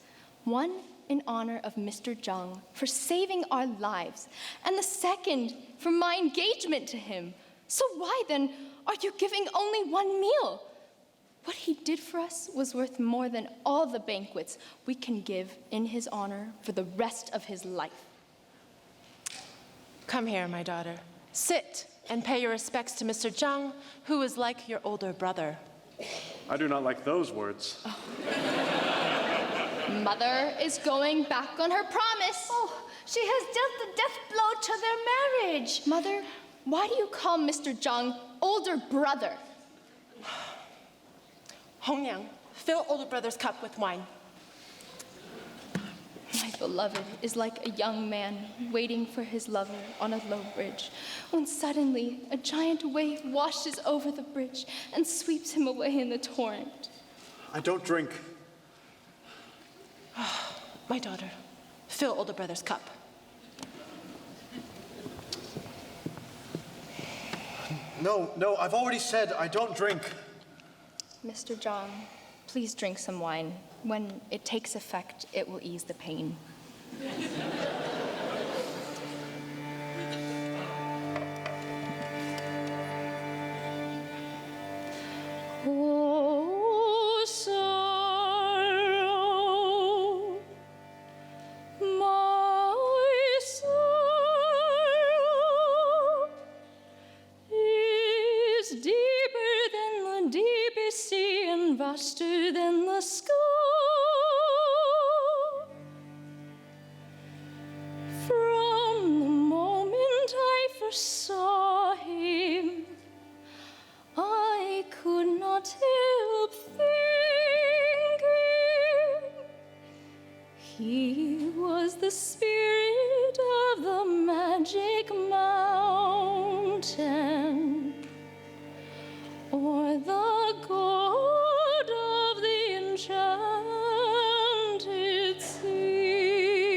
One in honor of Mr. Zhang for saving our lives, and the second for my engagement to him. So why, then, are you giving only one meal? What he did for us was worth more than all the banquets we can give in his honor for the rest of his life. Come here, my daughter. Sit and pay your respects to Mr. Zhang, who is like your older brother. I do not like those words. Mother is going back on her promise. Oh, she has dealt the death blow to their marriage. Mother, why do you call Mr. Zhang older brother? Hongyang, fill older brother's cup with wine. My beloved is like a young man waiting for his lover on a low bridge, when suddenly a giant wave washes over the bridge and sweeps him away in the torrent. I don't drink. My daughter, fill older brother's cup. No, I've already said I don't drink. Mr. Zhang, please drink some wine. When it takes effect, it will ease the pain. Oh, sorrow, my sorrow is deeper than the deepest sea and vaster than the sky. From the moment I first saw him, I could not help thinking he was the spirit of the magic mountain, or the god of the enchanted sea.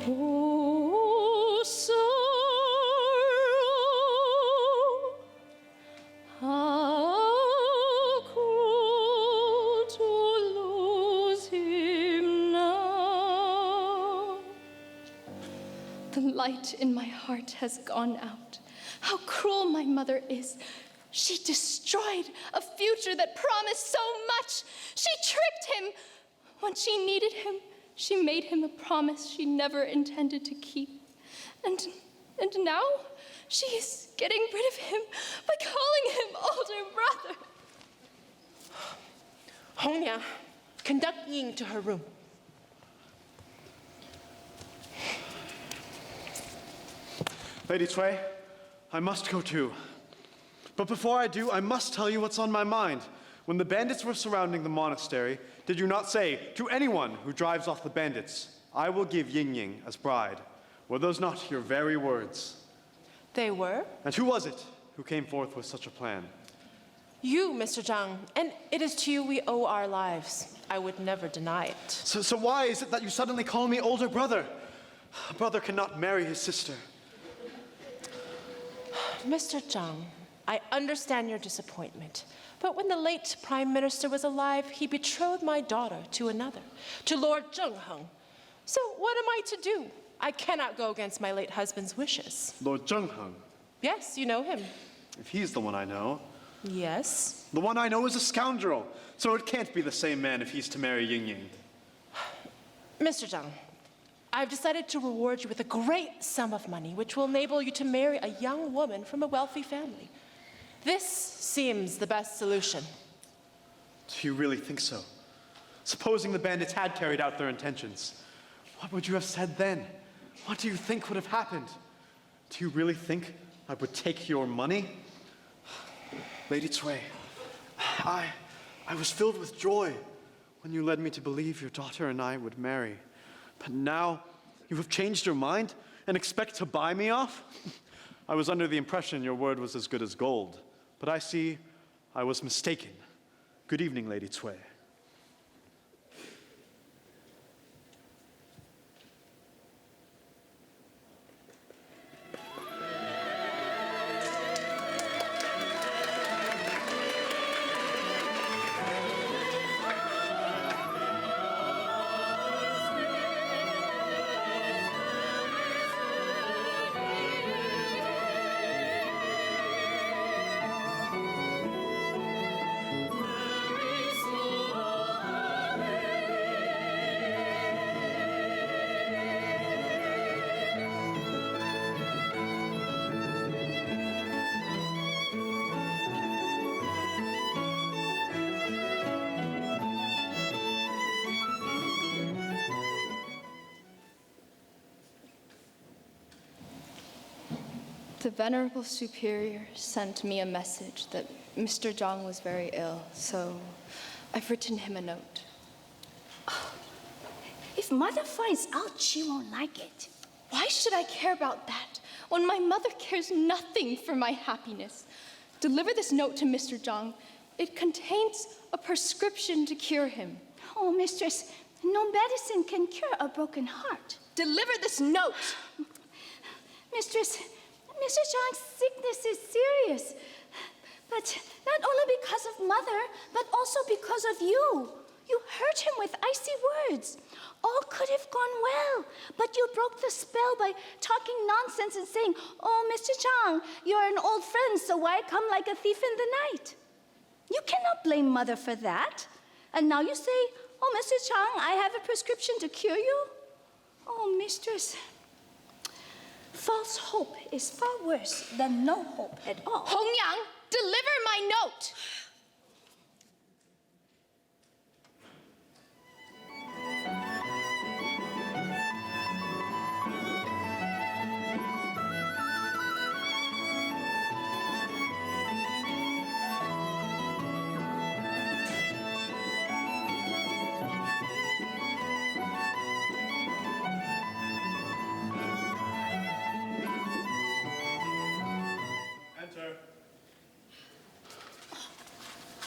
Oh, sorrow, how cruel to lose him now. The light in my heart has gone out. How cruel my mother is. She destroyed a future that promised so much. She tricked him. When she needed him, she made him a promise she never intended to keep. And now she is getting rid of him by calling him older brother. Hongyang, conduct Ying to her room. Lady Cui, I must go too. But before I do, I must tell you what's on my mind. When the bandits were surrounding the monastery, did you not say, to anyone who drives off the bandits, I will give Ying as bride? Were those not your very words? They were? And who was it who came forth with such a plan? You, Mr. Zhang, and it is to you we owe our lives. I would never deny it. So why is it that you suddenly call me older brother? A brother cannot marry his sister. Mr. Zhang, I understand your disappointment, But when the late Prime Minister was alive, he betrothed my daughter to another, to Lord Zhengheng. So what am I to do? I cannot go against my late husband's wishes. Lord Zhengheng. Yes, you know him. If he's the one I know. Yes. The one I know is a scoundrel, so it can't be the same man if he's to marry Ying Ying. Mr. Zhang, I've decided to reward you with a great sum of money, which will enable you to marry a young woman from a wealthy family. This seems the best solution. Do you really think so? Supposing the bandits had carried out their intentions, what would you have said then? What do you think would have happened? Do you really think I would take your money? Lady Cui, I was filled with joy when you led me to believe your daughter and I would marry. But now you have changed your mind and expect to buy me off? I was under the impression your word was as good as gold, but I see I was mistaken. Good evening, Lady Cui. The Venerable Superior sent me a message that Mr. Zhang was very ill, so I've written him a note. If Mother finds out, she won't like it. Why should I care about that when my mother cares nothing for my happiness? Deliver this note to Mr. Zhang. It contains a prescription to cure him. Oh, mistress, no medicine can cure a broken heart. Deliver this note! Mistress, Mr. Zhang's sickness is serious. But not only because of Mother, but also because of you. You hurt him with icy words. All could have gone well, but you broke the spell by talking nonsense and saying, "Oh, Mr. Zhang, you're an old friend, so why come like a thief in the night?" You cannot blame Mother for that. And now you say, "Oh, Mr. Zhang, I have a prescription to cure you." Oh, mistress, false hope is far worse than no hope at all. Hongyang, deliver my note!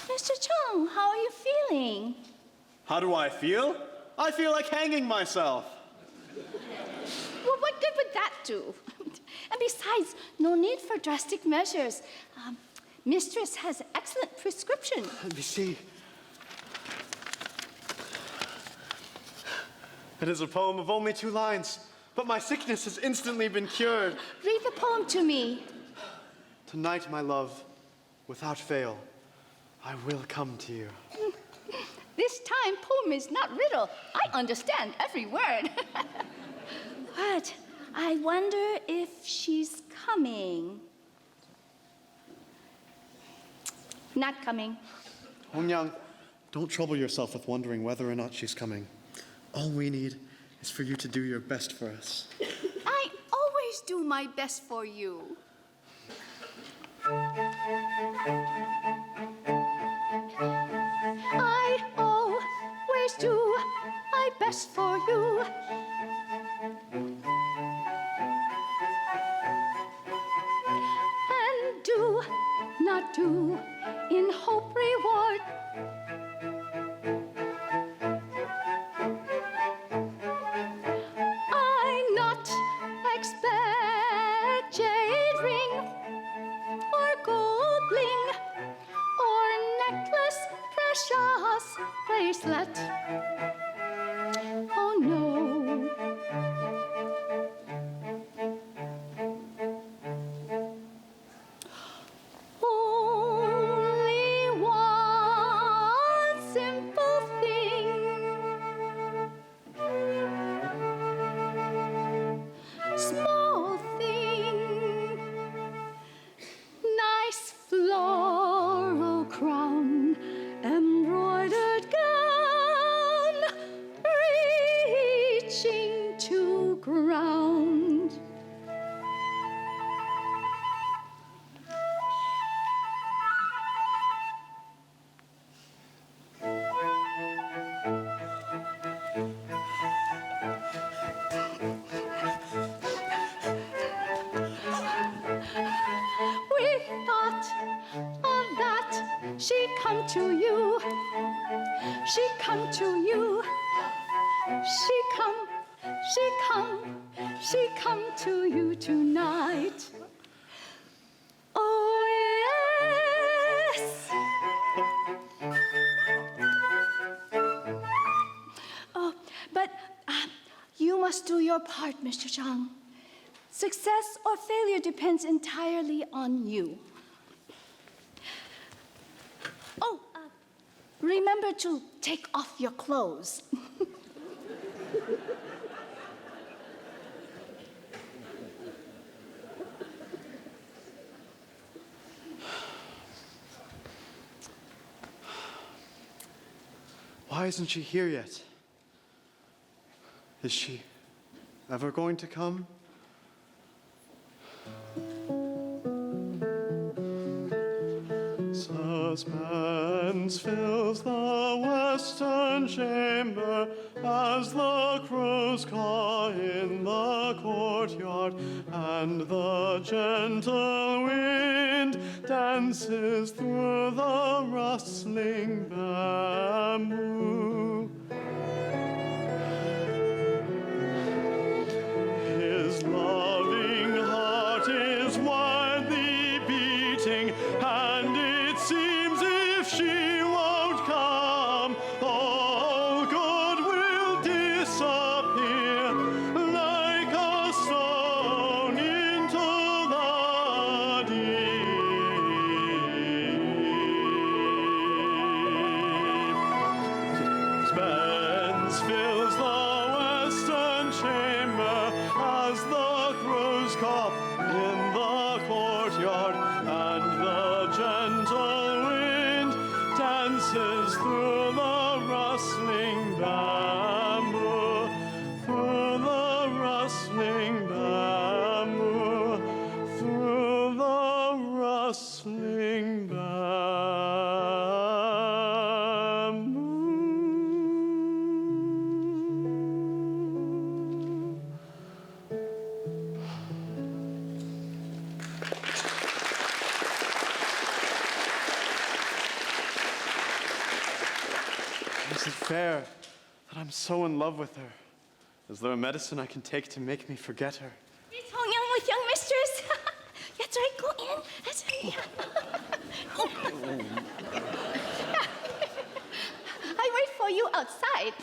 Mr. Zhang, how are you feeling? How do I feel? I feel like hanging myself. Well, what good would that do? And besides, no need for drastic measures. Mistress has excellent prescription. Let me see. It is a poem of only 2 lines, but my sickness has instantly been cured. Read the poem to me. Tonight, my love, without fail, I will come to you. This time, poem is not riddle. I understand every word. But I wonder if she's coming. Not coming. Hongyang, don't trouble yourself with wondering whether or not she's coming. All we need is for you to do your best for us. I always do my best for you. I always do my best for you. And do not do in hope reward. I not expect jade ring or gold bling or bracelet. Oh no. Only one simple thing, small thing, nice floral crown, embroidered gown, reaching to ground. We thought of that. She come to you. She come to you. She come, she come, she come to you tonight. Oh, yes. Oh, but you must do your part, Mr. Zhang. Success or failure depends entirely on you. Oh, remember to take off your clothes. Why isn't she here yet? Is she ever going to come? Suspense fills the western chamber as the crows caw in the courtyard, and the gentle wind dances through the rustling bamboo. His loving heart is wildly beating, and it seems if she won't come, all good will disappear like a stone into the deep. Suspense fills the western chamber as the crows caw in the courtyard, and the gentle wind dances through the rustling bamboo, through the rustling bamboo, through the rustling bamboo. Is it fair that I'm so in love with her? Is there a medicine I can take to make me forget her? Miss Hong Young with young mistress. That's right, go in. That's right. I wait for you outside.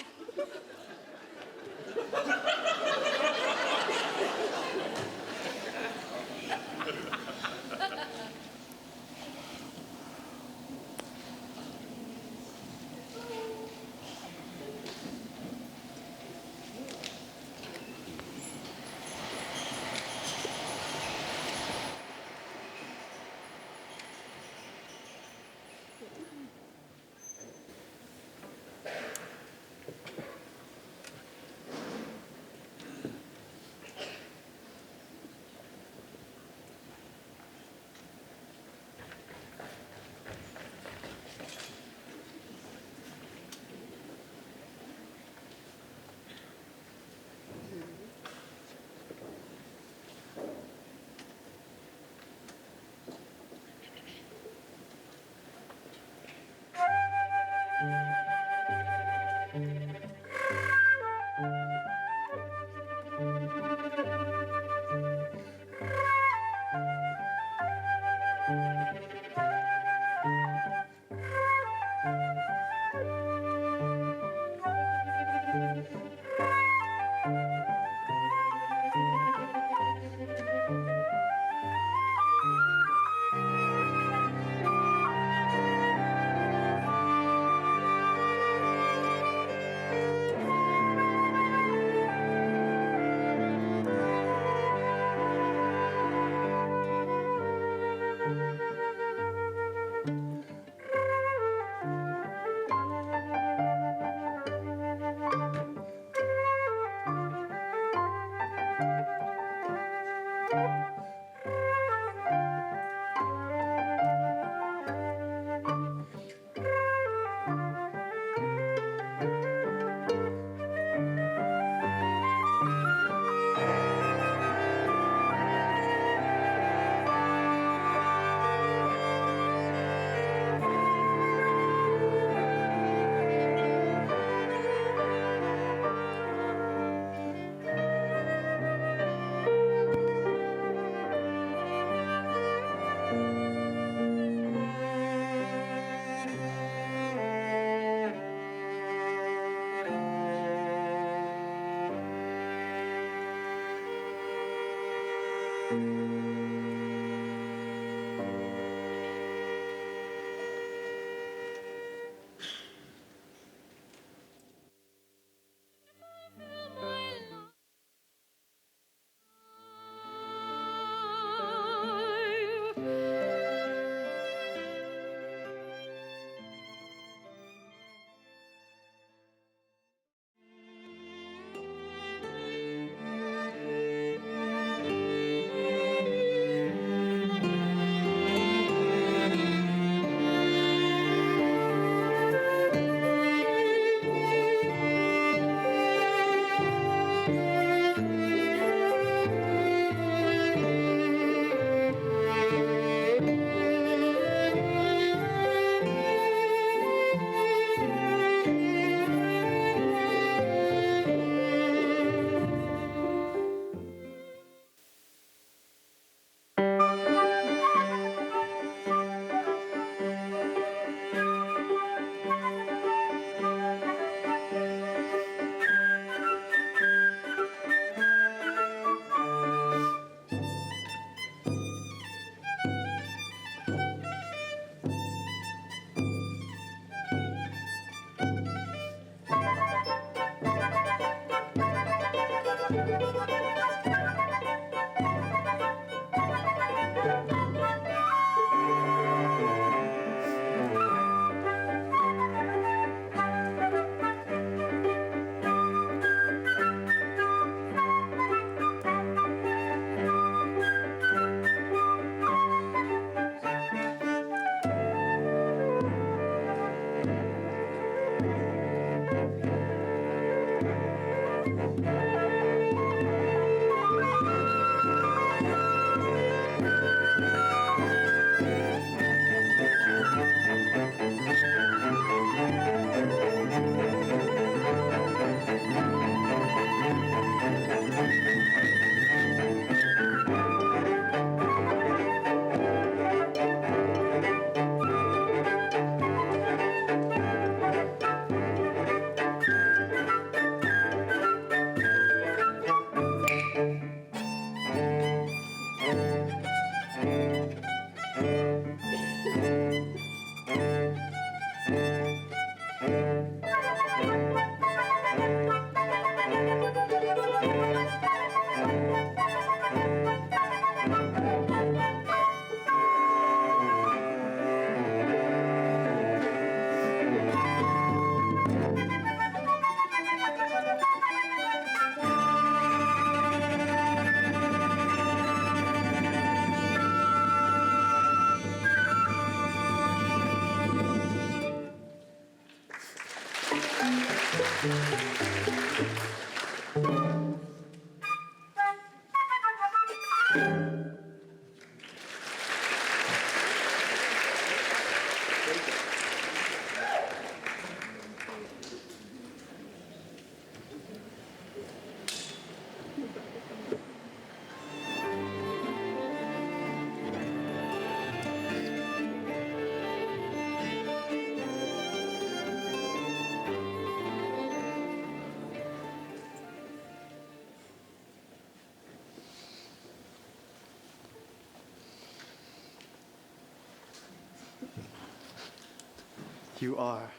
You are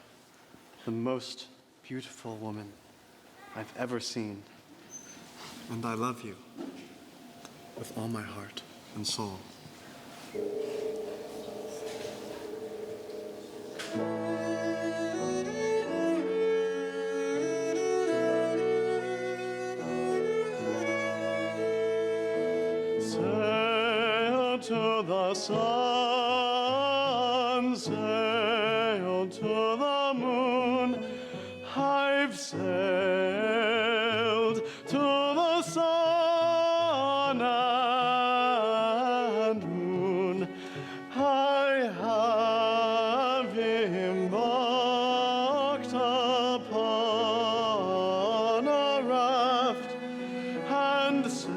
the most beautiful woman I've ever seen. And I love you with all my heart and soul. Sail to the sun, sail to the moon. I've sailed to the sun and moon. I have embarked upon a raft and sailed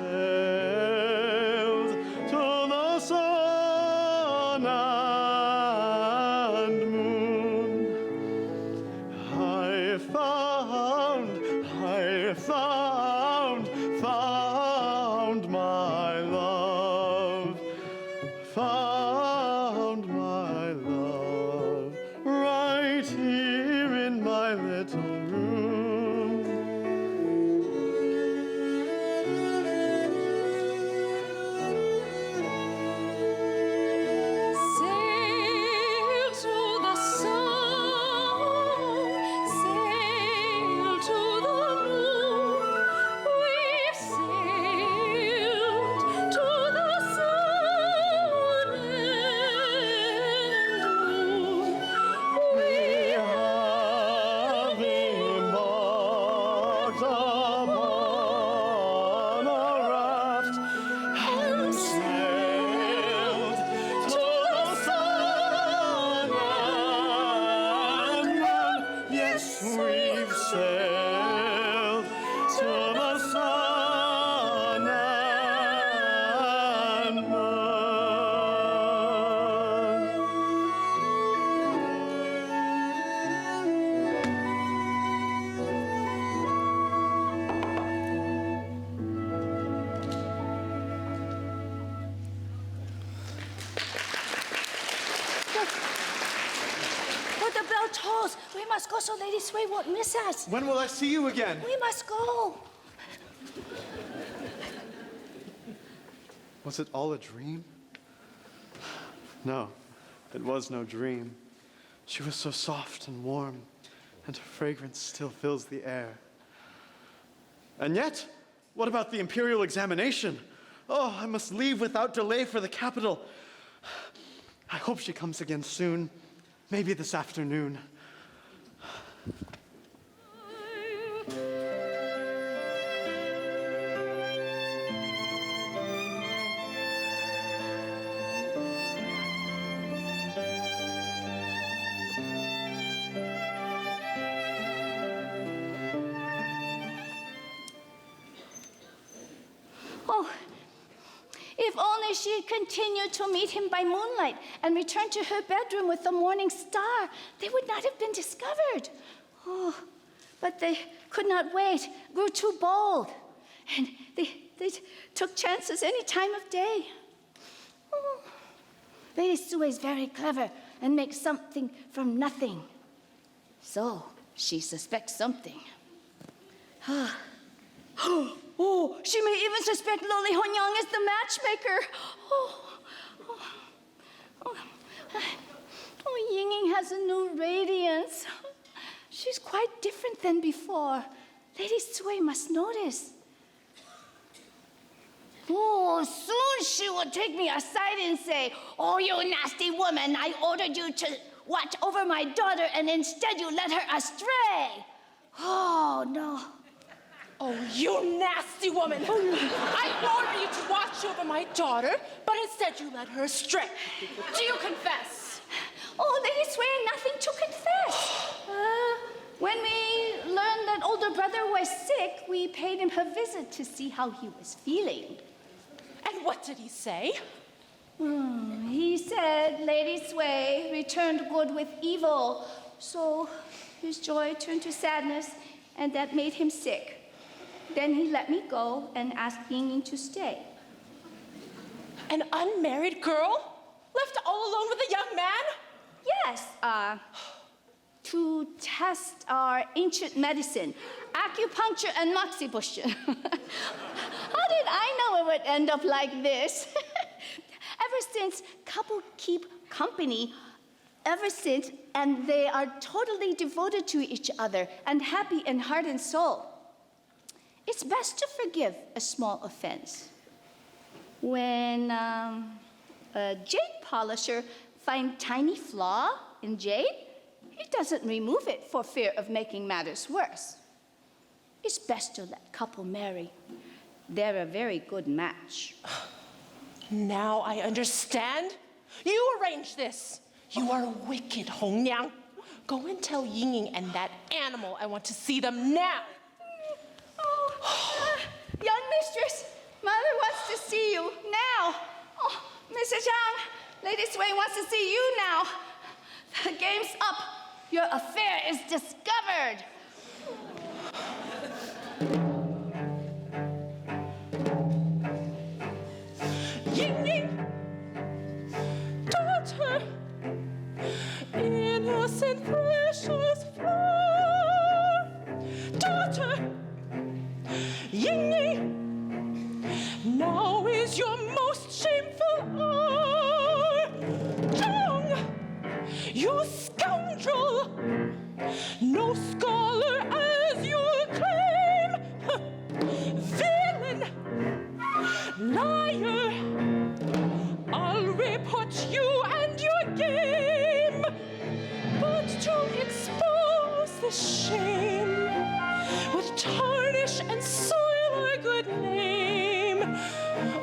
to the sun and moon. I found must go so Lady Sway won't miss us. When will I see you again? We must go. Was it all a dream? No, it was no dream. She was so soft and warm, and her fragrance still fills the air. And yet, what about the imperial examination? Oh, I must leave without delay for the capital. I hope she comes again soon, maybe this afternoon. Oh, if only she had continued to meet him by moonlight and returned to her bedroom with the morning star, they would not have been discovered. Oh, but they could not wait, grew too bold, and they took chances any time of day. Oh. Lady Sue is very clever and makes something from nothing. So she suspects something. Oh, she may even suspect Loli Honyang is the matchmaker. Yinging has a new radiance. She's quite different than before. Lady Sui must notice. Oh, soon she will take me aside and say, "Oh, you nasty woman, I ordered you to watch over my daughter, and instead you led her astray." Oh, no. Oh, you nasty woman! I ordered you to watch over my daughter, but instead you led her astray. Do you confess? Oh, Lady Sway, nothing to confess. When we learned that older brother was sick, we paid him a visit to see how he was feeling. And what did he say? He said Lady Sway returned good with evil, so his joy turned to sadness, and that made him sick. Then he let me go and asked Ying to stay. An unmarried girl? Left all alone with a young man? Yes, to test our ancient medicine, acupuncture and moxibustion. How did I know it would end up like this? Ever since couple keep company, and they are totally devoted to each other and happy in heart and soul. It's best to forgive a small offense. When a jade polisher finds tiny flaw in jade, he doesn't remove it for fear of making matters worse. It's best to let couple marry. They're a very good match. Now I understand. You arranged this. You are wicked, Hongniang. Go and tell Ying and that animal I want to see them now. Young mistress, mother wants to see you now. Oh, Mr. Zhang, Lady Sui wants to see you now. The game's up. Your affair is discovered. Ying, daughter, innocent, precious flower, daughter. Ying, now is your most shameful hour. Zhang, you scoundrel, no scholar as you claim. Villain, liar, I'll report you and your game. But to expose the shame would tarnish and soil our good name.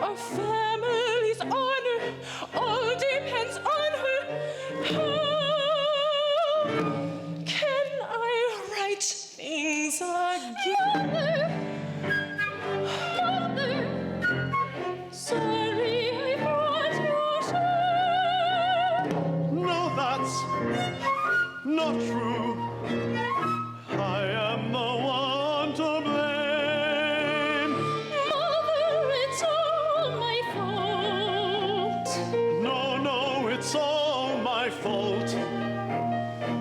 Our family's honor all depends on her. How can I right things again? Mother, sorry I brought you shame. No, that's not true. I am the one to blame. Mother, it's all my fault. No, it's all my fault.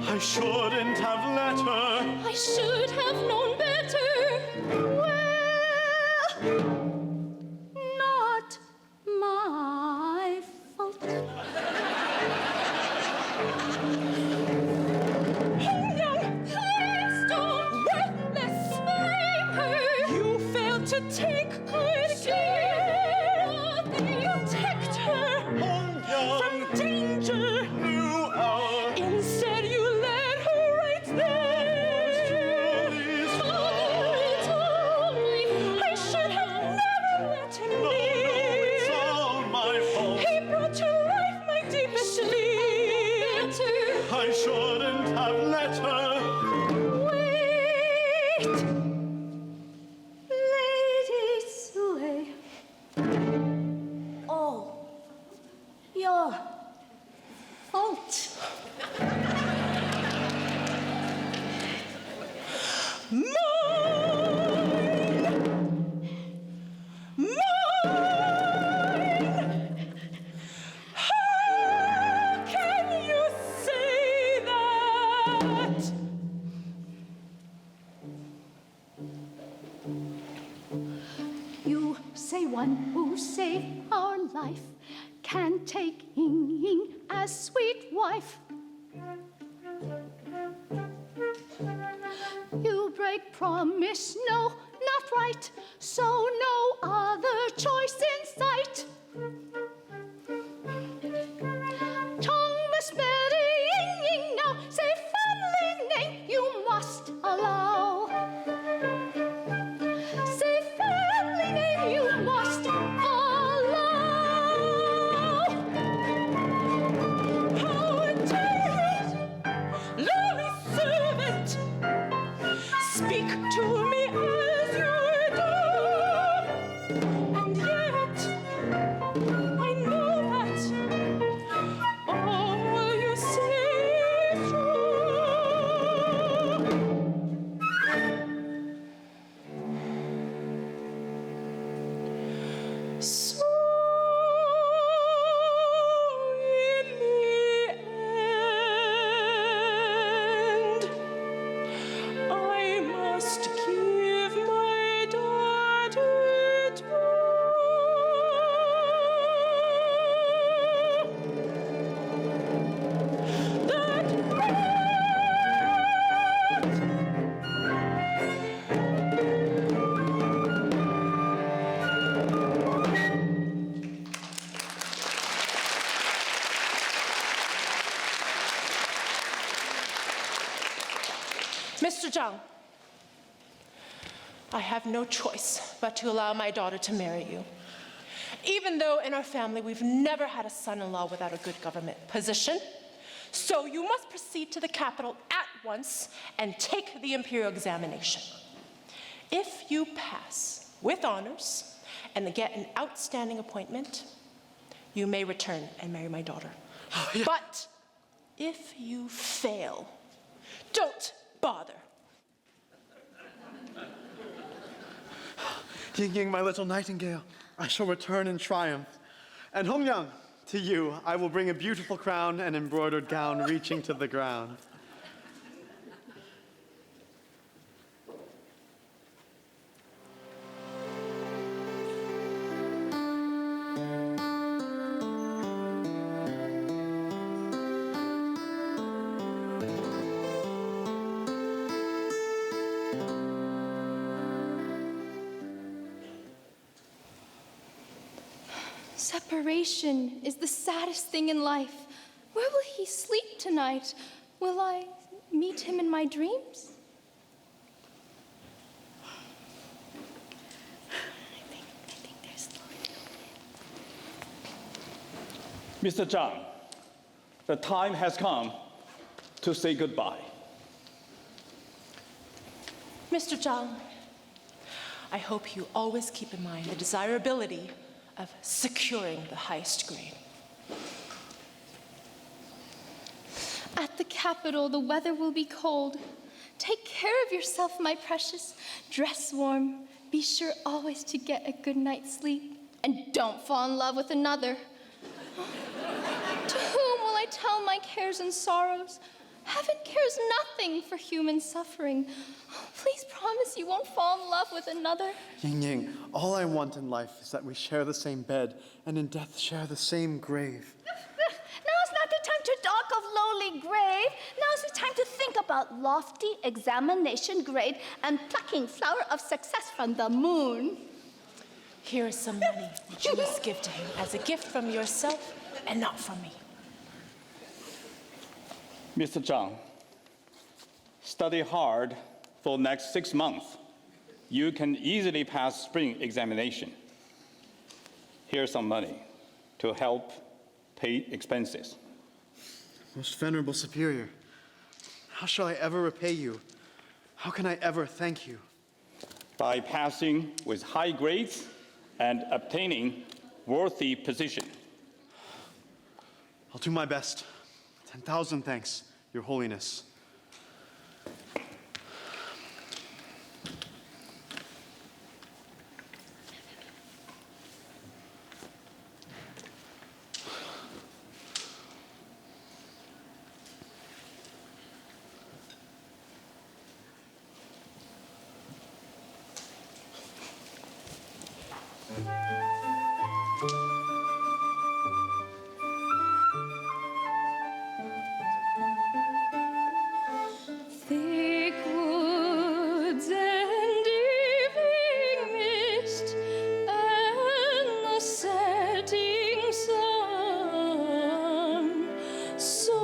I shouldn't have let letter. I should have known better. Well, not my fault. Please don't worthless blame her. You failed to take good care. Protect her from danger. Instead, you led her right there. Told me I should have never let him be. It's all my fault. He brought to life my deepest need. I shouldn't have let her. Wait, Lady Sue. All your fault. How can you say that? You say one who saved our life can take Ying Ying as sweet wife. You break promise, no, not right, so no other choice in sight. Tongue must marry Ying Ying now, say family name you must allow. Say family name you must allow. How dare it, lowly servant, speak to me as you do? And yet, I know that all you say is true. So in the end, I must give my daughter to that Mr. Zhang, I have no choice but to allow my daughter to marry you. Even though in our family we've never had a son-in-law without a good government position, so you must proceed to the capital at once and take the imperial examination. If you pass with honors and get an outstanding appointment, you may return and marry my daughter. But if you fail, don't bother. Ying Ying, my little nightingale, I shall return in triumph. And Hongyang, to you, I will bring a beautiful crown and embroidered gown reaching to the ground. Separation is the saddest thing in life. Where will he sleep tonight? Will I meet him in my dreams? I think there's Mr. Zhang, the time has come to say goodbye. Mr. Zhang, I hope you always keep in mind the desirability of securing the highest grade. At the capital, the weather will be cold. Take care of yourself, my precious. Dress warm. Be sure always to get a good night's sleep. And don't fall in love with another. To whom will I tell my cares and sorrows? Heaven cares nothing for human suffering. Oh, please promise you won't fall in love with another. Ying Ying, all I want in life is that we share the same bed and in death share the same grave. Now's not the time to talk of lowly grave. Now's the time to think about lofty examination grade and plucking flower of success from the moon. Here is some money which you must give to him as a gift from yourself and not from me. Mr. Zhang, study hard for next 6 months. You can easily pass spring examination. Here's some money to help pay expenses. Most venerable superior, how shall I ever repay you? How can I ever thank you? By passing with high grades and obtaining worthy position. I'll do my best. 10,000 thanks, Your Holiness. Thick woods and evening mist and the setting sun. So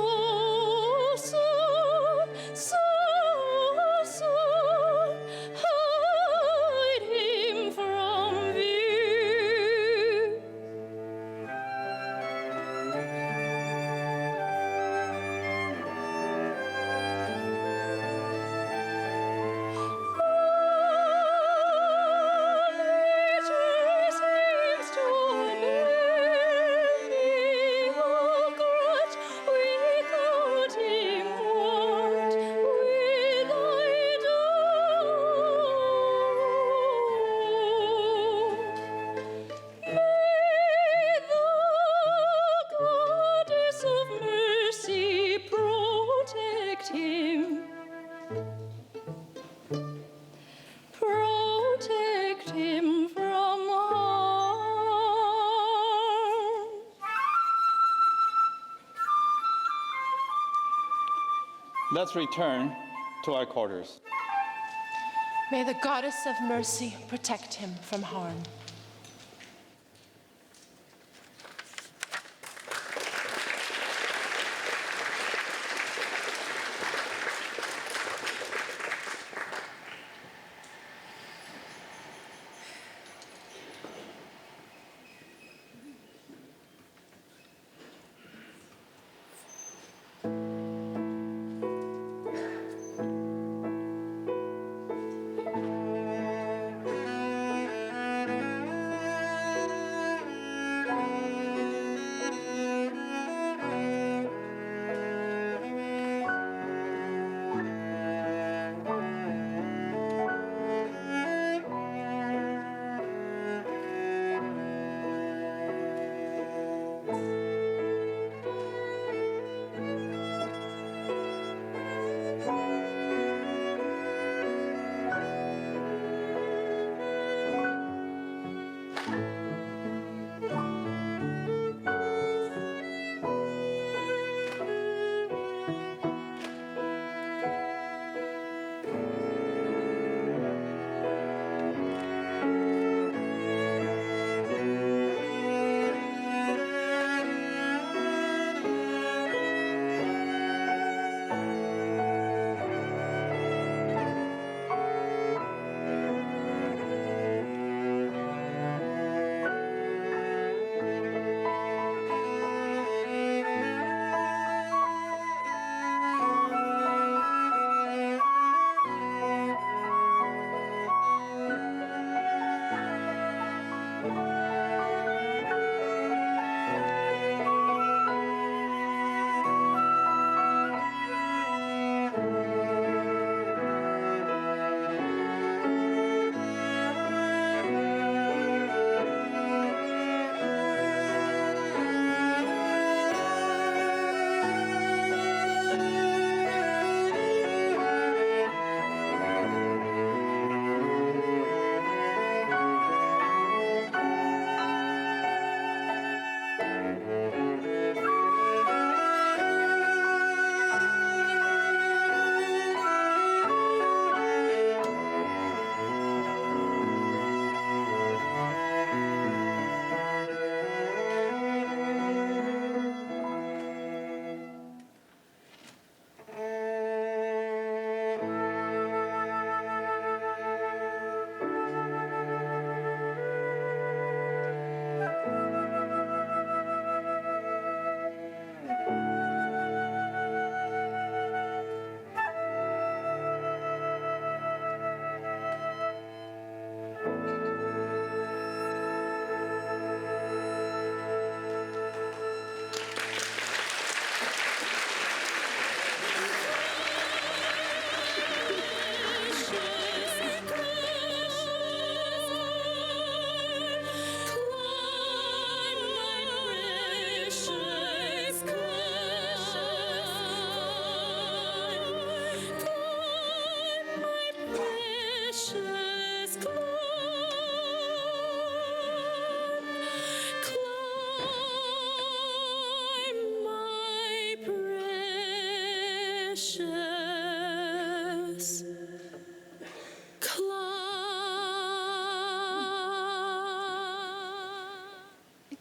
hide him from view. Protect him from harm. Let's return to our quarters. May the goddess of mercy protect him from harm.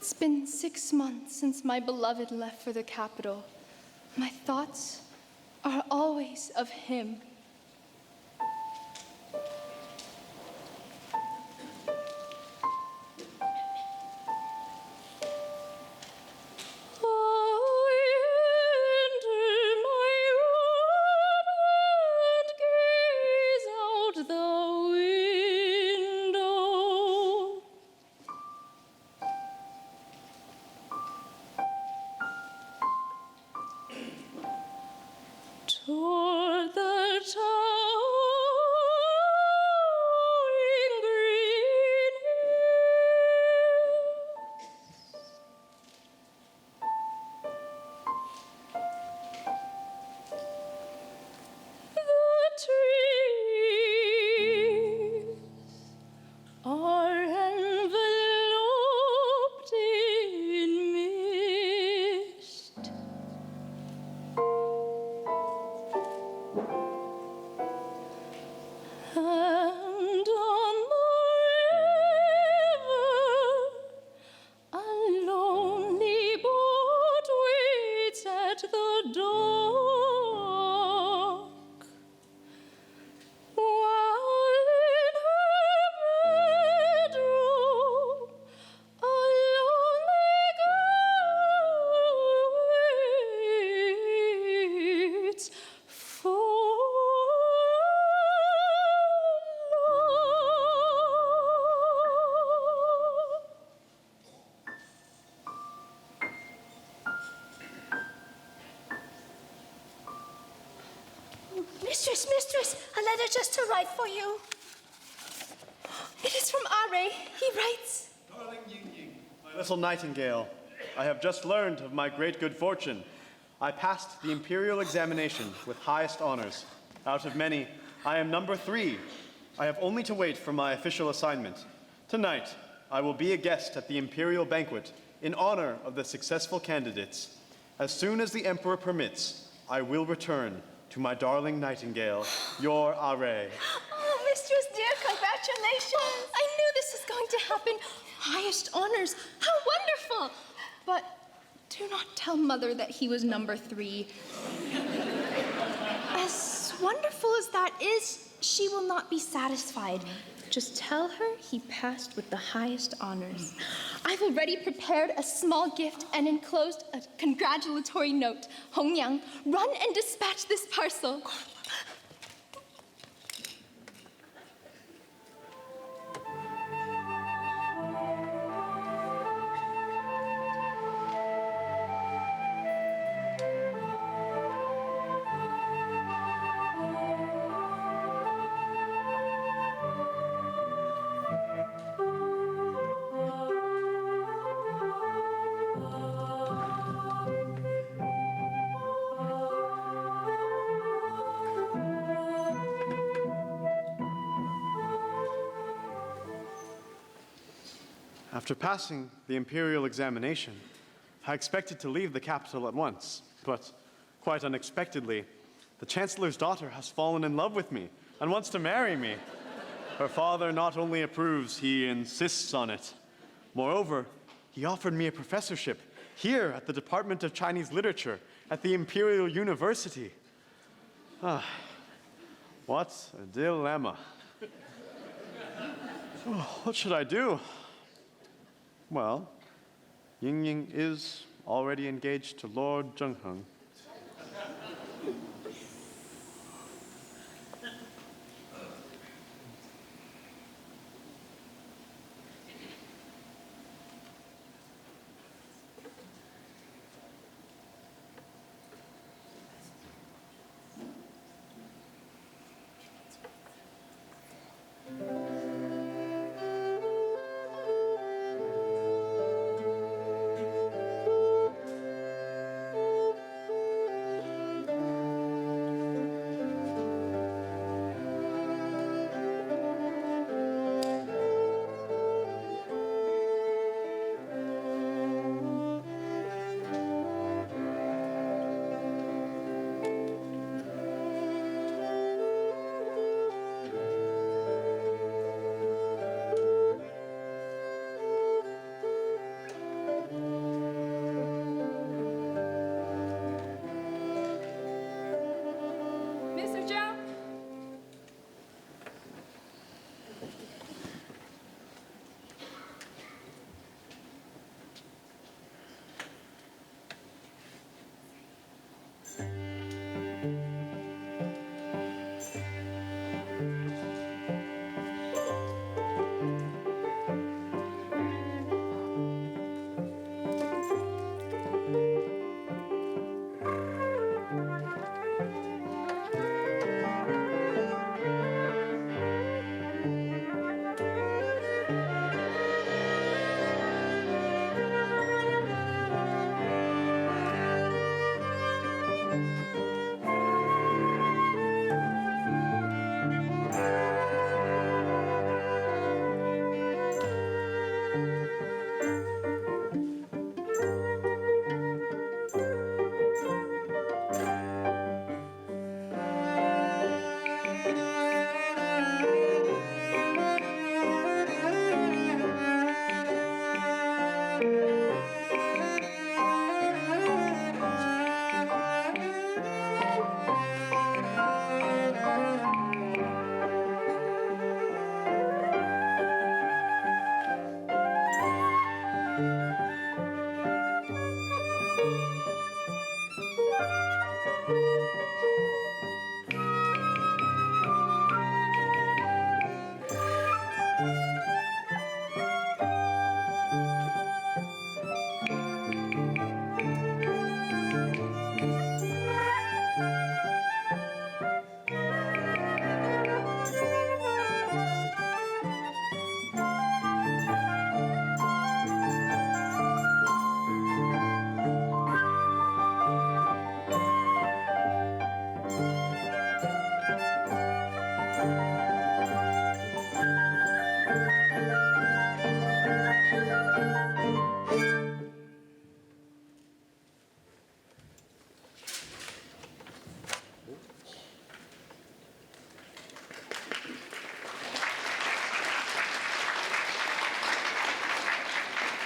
It's been 6 months since my beloved left for the capital. My thoughts are always of him. Toward the towering green hills, the trees are enveloped in mist. And on the river, a lonely boat waits at the dock, while in her bedroom, a lonely girl waits for Mistress, a letter just arrived for you. It is from Are. He writes, Darling Ying Ying, my little nightingale, I have just learned of my great good fortune. I passed the imperial examination with highest honors. Out of many, I am number 3. I have only to wait for my official assignment. Tonight, I will be a guest at the imperial banquet in honor of the successful candidates. As soon as the emperor permits, I will return to my darling nightingale, your Are. Oh, mistress dear, congratulations. I knew this was going to happen. Highest honors. How wonderful. But do not tell Mother that he was number 3. As wonderful as that is, she will not be satisfied. Just tell her he passed with the highest honors. I've already prepared a small gift and enclosed a congratulatory note. Hongyang, run and dispatch this parcel. After passing the imperial examination, I expected to leave the capital at once, but quite unexpectedly, the chancellor's daughter has fallen in love with me and wants to marry me. Her father not only approves, he insists on it. Moreover, he offered me a professorship here at the Department of Chinese Literature at the Imperial University. What a dilemma. What should I do? Well, Ying Ying is already engaged to Lord Zhengheng.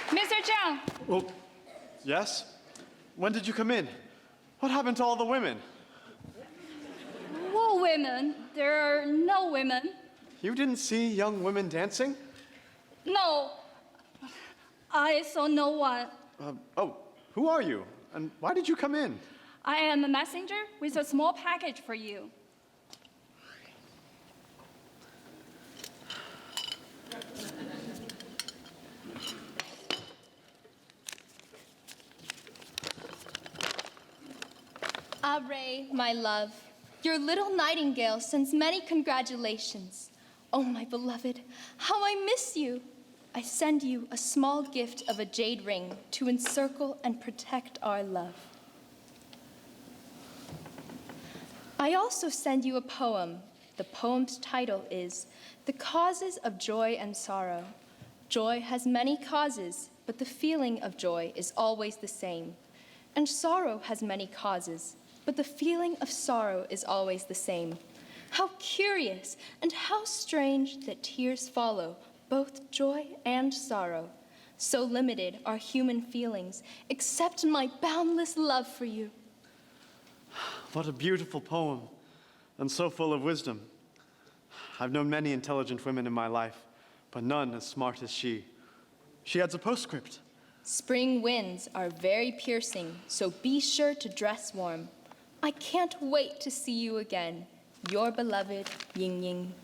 Mr. Zhang, Oh, yes? When did you come in? What happened to all the women? what women? There are no women. You didn't see young women dancing? No, I saw no one. Oh, who are you? And why did you come in? I am a messenger with a small package for you. Ray, my love, your little nightingale sends many congratulations. Oh, my beloved, how I miss you. I send you a small gift of a jade ring to encircle and protect our love. I also send you a poem. The poem's title is The Causes of Joy and Sorrow. Joy has many causes, but the feeling of joy is always the same. And sorrow has many causes, but the feeling of sorrow is always the same. How curious and how strange that tears follow both joy and sorrow. So limited are human feelings, except my boundless love for you. What a beautiful poem, and so full of wisdom. I've known many intelligent women in my life, but none as smart as she. She adds a postscript. Spring winds are very piercing, so be sure to dress warm. I can't wait to see you again, your beloved Ying Ying.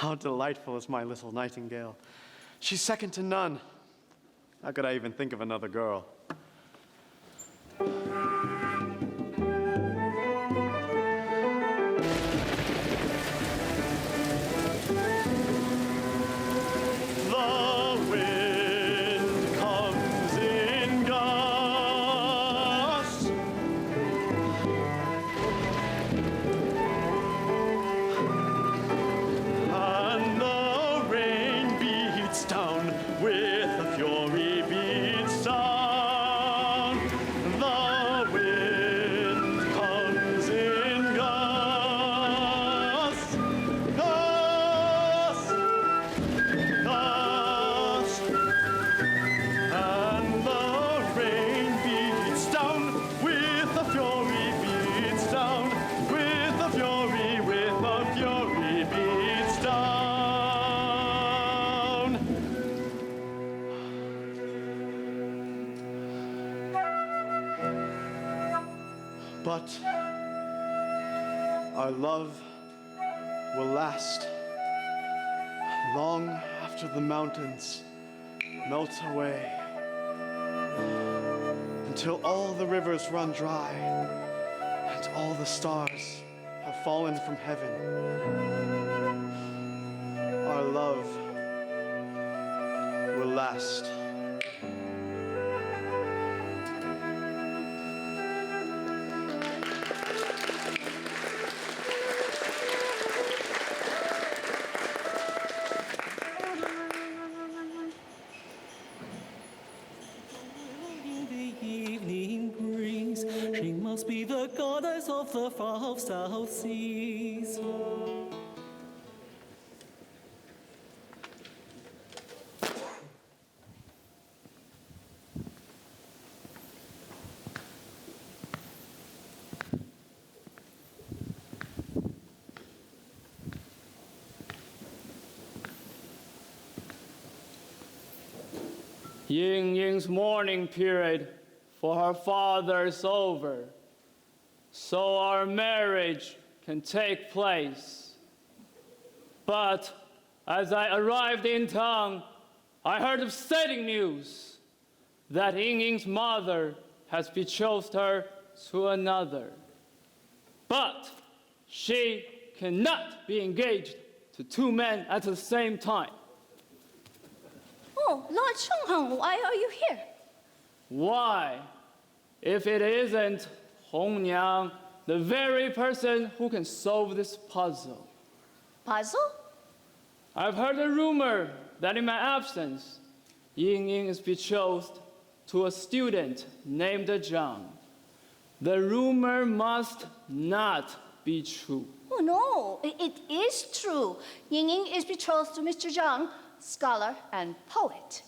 How delightful is my little nightingale. She's second to none. How could I even think of another girl? But our love will last long after the mountains melt away, until all the rivers run dry and all the stars have fallen from heaven. Our love will last. She must be the goddess of the far south seas. 英英's mourning period for her father is over, so our marriage can take place. But as I arrived in town, I heard upsetting news that Ying Ying's mother has betrothed her to another. But she cannot be engaged to two men at the same time. Oh, Lord Shonghong, why are you here? Why? If it isn't Hong Niang, the very person who can solve this puzzle. Puzzle? I've heard a rumor that in my absence, Ying Ying is betrothed to a student named Zhang. The rumor must not be true. Oh, no, it is true. Ying Ying is betrothed to Mr. Zhang, scholar and poet.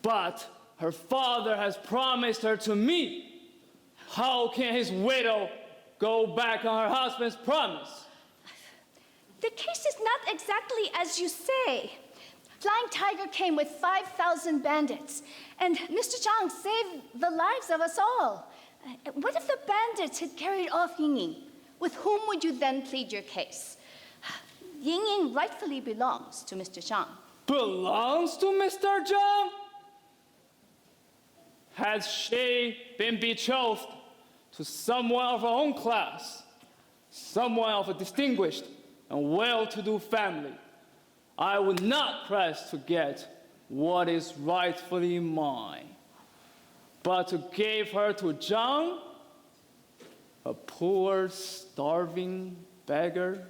But her father has promised her to me. How can his widow go back on her husband's promise? The case is not exactly as you say. Flying Tiger came with 5,000 bandits, and Mr. Zhang saved the lives of us all. What if the bandits had carried off Yingying? With whom would you then plead your case? Yingying rightfully belongs to Mr. Zhang. Belongs to Mr. Zhang? Has she been betrothed to someone of her own class, someone of a distinguished and well-to-do family, I would not press to get what is rightfully mine. But to give her to Zhang, a poor, starving beggar,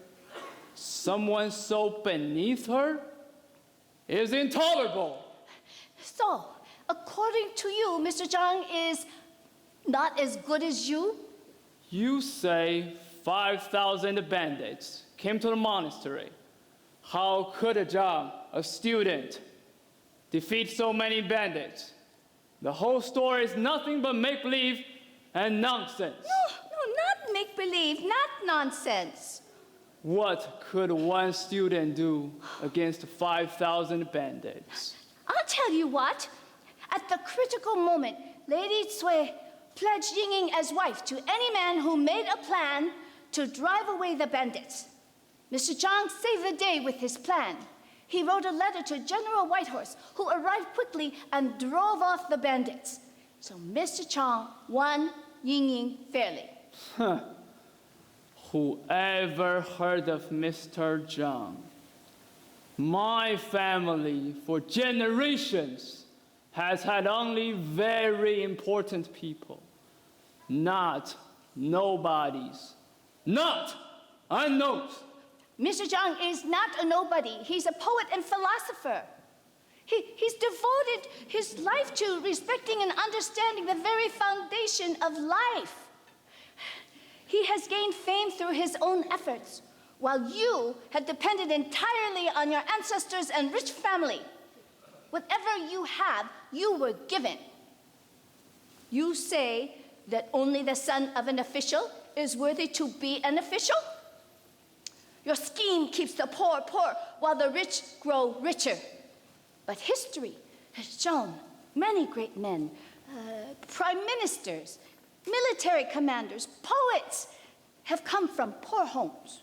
someone so beneath her, is intolerable. So, according to you, Mr. Zhang is not as good as you? You say 5,000 bandits came to the monastery. How could a Zhang, a student, defeat so many bandits? The whole story is nothing but make-believe and nonsense. No, not make-believe, not nonsense. What could one student do against 5,000 bandits? I'll tell you what. At the critical moment, Lady Cui pledged Yingying as wife to any man who made a plan to drive away the bandits. Mr. Zhang saved the day with his plan. He wrote a letter to General Whitehorse, who arrived quickly and drove off the bandits. So Mr. Zhang won Yingying fairly. Whoever heard of Mr. Zhang? My family, for generations, has had only very important people, not nobodies, not unknowns. Mr. Zhang is not a nobody. He's a poet and philosopher. He's devoted his life to respecting and understanding the very foundation of life. He has gained fame through his own efforts, while you have depended entirely on your ancestors and rich family. Whatever you have, you were given. You say that only the son of an official is worthy to be an official? Your scheme keeps the poor poor, while the rich grow richer. But history has shown many great men, prime ministers, military commanders, poets, have come from poor homes.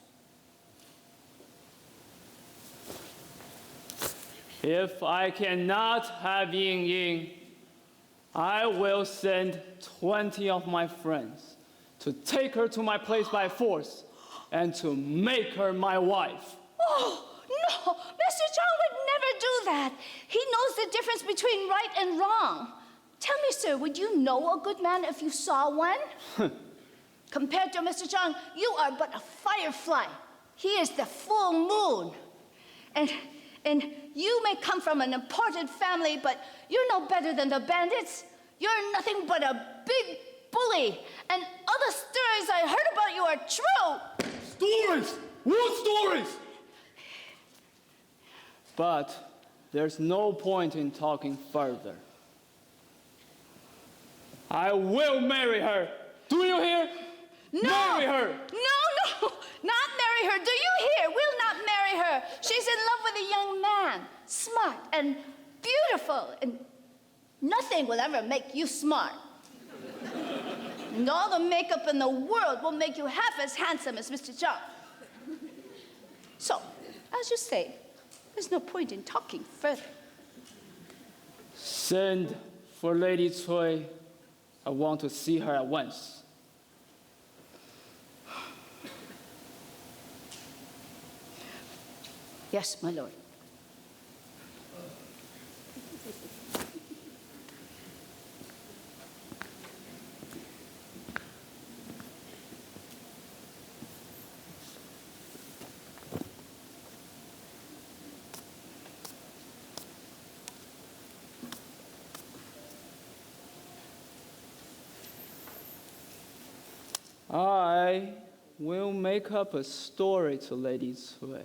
If I cannot have Yingying, I will send 20 of my friends to take her to my place by force and to make her my wife. Oh, no, Mr. Zhang would never do that. He knows the difference between right and wrong. Tell me, sir, would you know a good man if you saw one? Compared to Mr. Zhang, you are but a firefly. He is the full moon. And you may come from an important family, but you're no better than the bandits. You're nothing but a big bully. And all the stories I heard about you are true. Stories! What stories? But there's no point in talking further. I will marry her. Do you hear? No! Marry her! No, not marry her. Do you hear? Will not marry her. She's in love with a young man, smart and beautiful, and nothing will ever make you smart. And all the makeup in the world will make you half as handsome as Mr. Zhang. So, as you say, there's no point in talking further. Send for Lady Cui. I want to see her at once. Yes, my lord. I will make up a story to Lady Cui.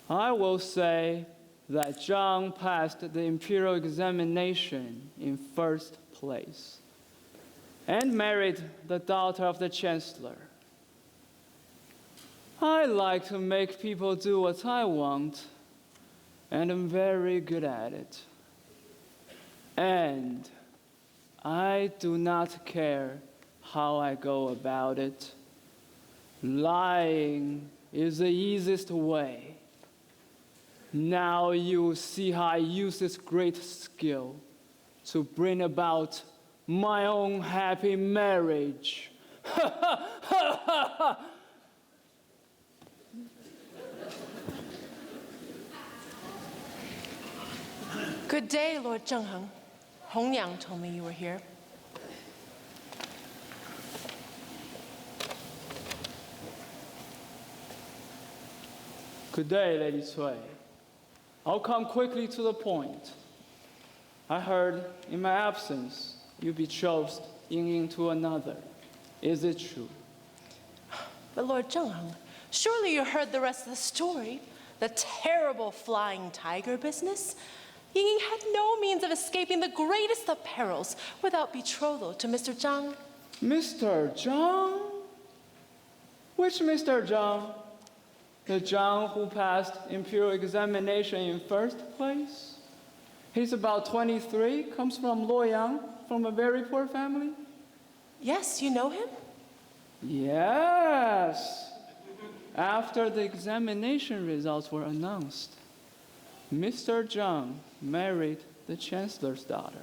I will say that Zhang passed the imperial examination in first place and married the daughter of the chancellor. I like to make people do what I want, and I'm very good at it. And I do not care how I go about it. Lying is the easiest way. Now you will see how I use this great skill to bring about my own happy marriage. Good day, Lord Zhengheng. Hong Yang told me you were here. Good day, Lady Cui. I'll come quickly to the point. I heard in my absence you betrothed Ying to another. Is it true? But Lord Zhengheng, surely you heard the rest of the story? The terrible flying tiger business? Ying had no means of escaping the greatest of perils without betrothal to Mr. Zhang. Mr. Zhang? Which Mr. Zhang? The Zhang who passed imperial examination in first place? He's about 23, comes from Luoyang, from a very poor family? Yes, you know him? Yes. After the examination results were announced, Mr. Zhang married the chancellor's daughter,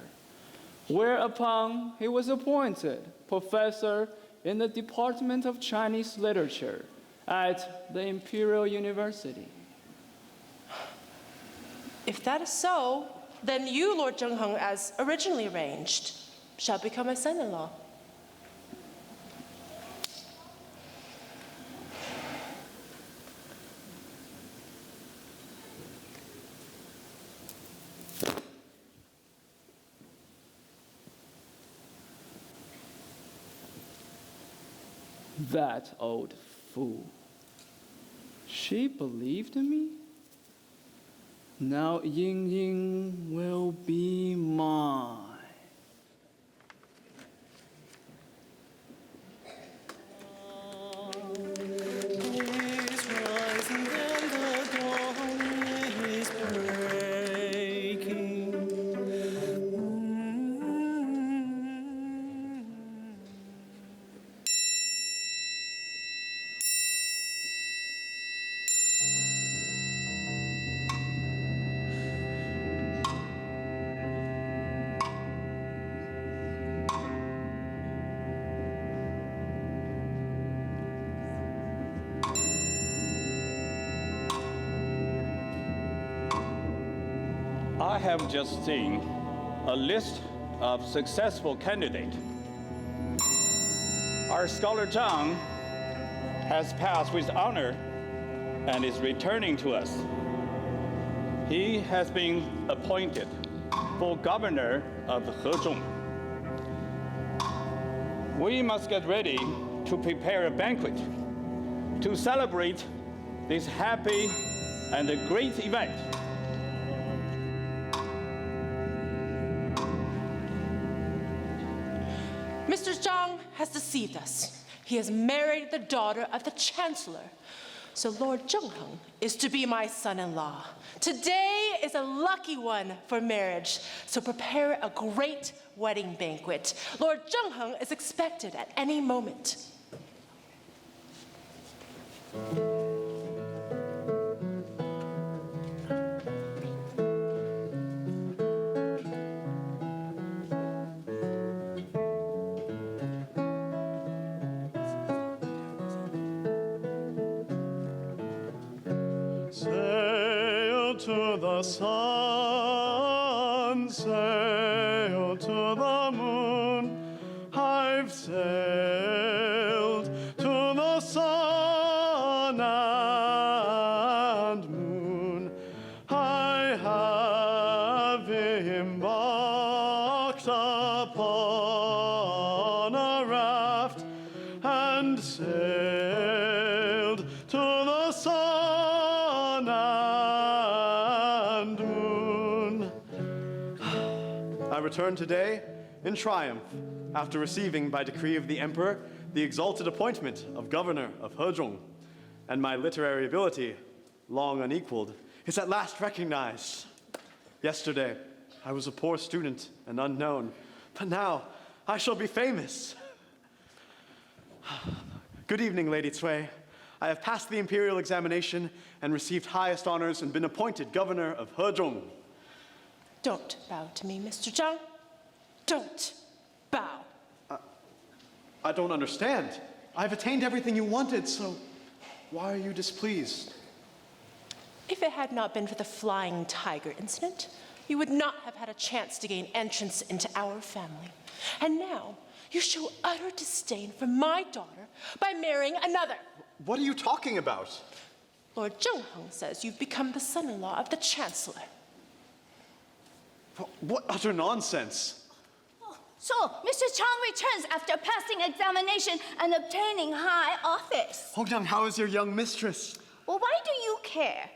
whereupon he was appointed professor in the Department of Chinese Literature at the Imperial University. If that is so, then you, Lord Zhengheng, as originally arranged, shall become my son-in-law. That old fool. She believed me? Now Ying Ying will be mine. Is rising and the dawn is breaking. I have just seen a list of successful candidates. Our scholar Zhang has passed with honor and is returning to us. He has been appointed full governor of Hezhong. We must get ready to prepare a banquet to celebrate this happy and a great event. Mr. Zhang has deceived us. He has married the daughter of the chancellor. So Lord Zhengheng is to be my son-in-law. Today is a lucky one for marriage, so prepare a great wedding banquet. Lord Zhengheng is expected at any moment. Sail to the sun, sail to the moon. I've sailed to the sun and moon. I have embarked upon a raft and sailed to the sun and I return today in triumph after receiving by decree of the emperor the exalted appointment of governor of Hezhong, and my literary ability, long unequaled, is at last recognized. Yesterday, I was a poor student and unknown, but now I shall be famous. Good evening, Lady Cui. I have passed the imperial examination and received highest honors and been appointed governor of Hezhong. Don't bow to me, Mr. Zhang. Don't bow. I don't understand. I've attained everything you wanted, so why are you displeased? If it had not been for the flying tiger incident, you would not have had a chance to gain entrance into our family. And now, you show utter disdain for my daughter by marrying another. What are you talking about? Lord Zhengheng says you've become the son-in-law of the chancellor. What utter nonsense! So, Mr. Chang returns after passing examination and obtaining high office. Hongyang, how is your young mistress? Well, why do you care?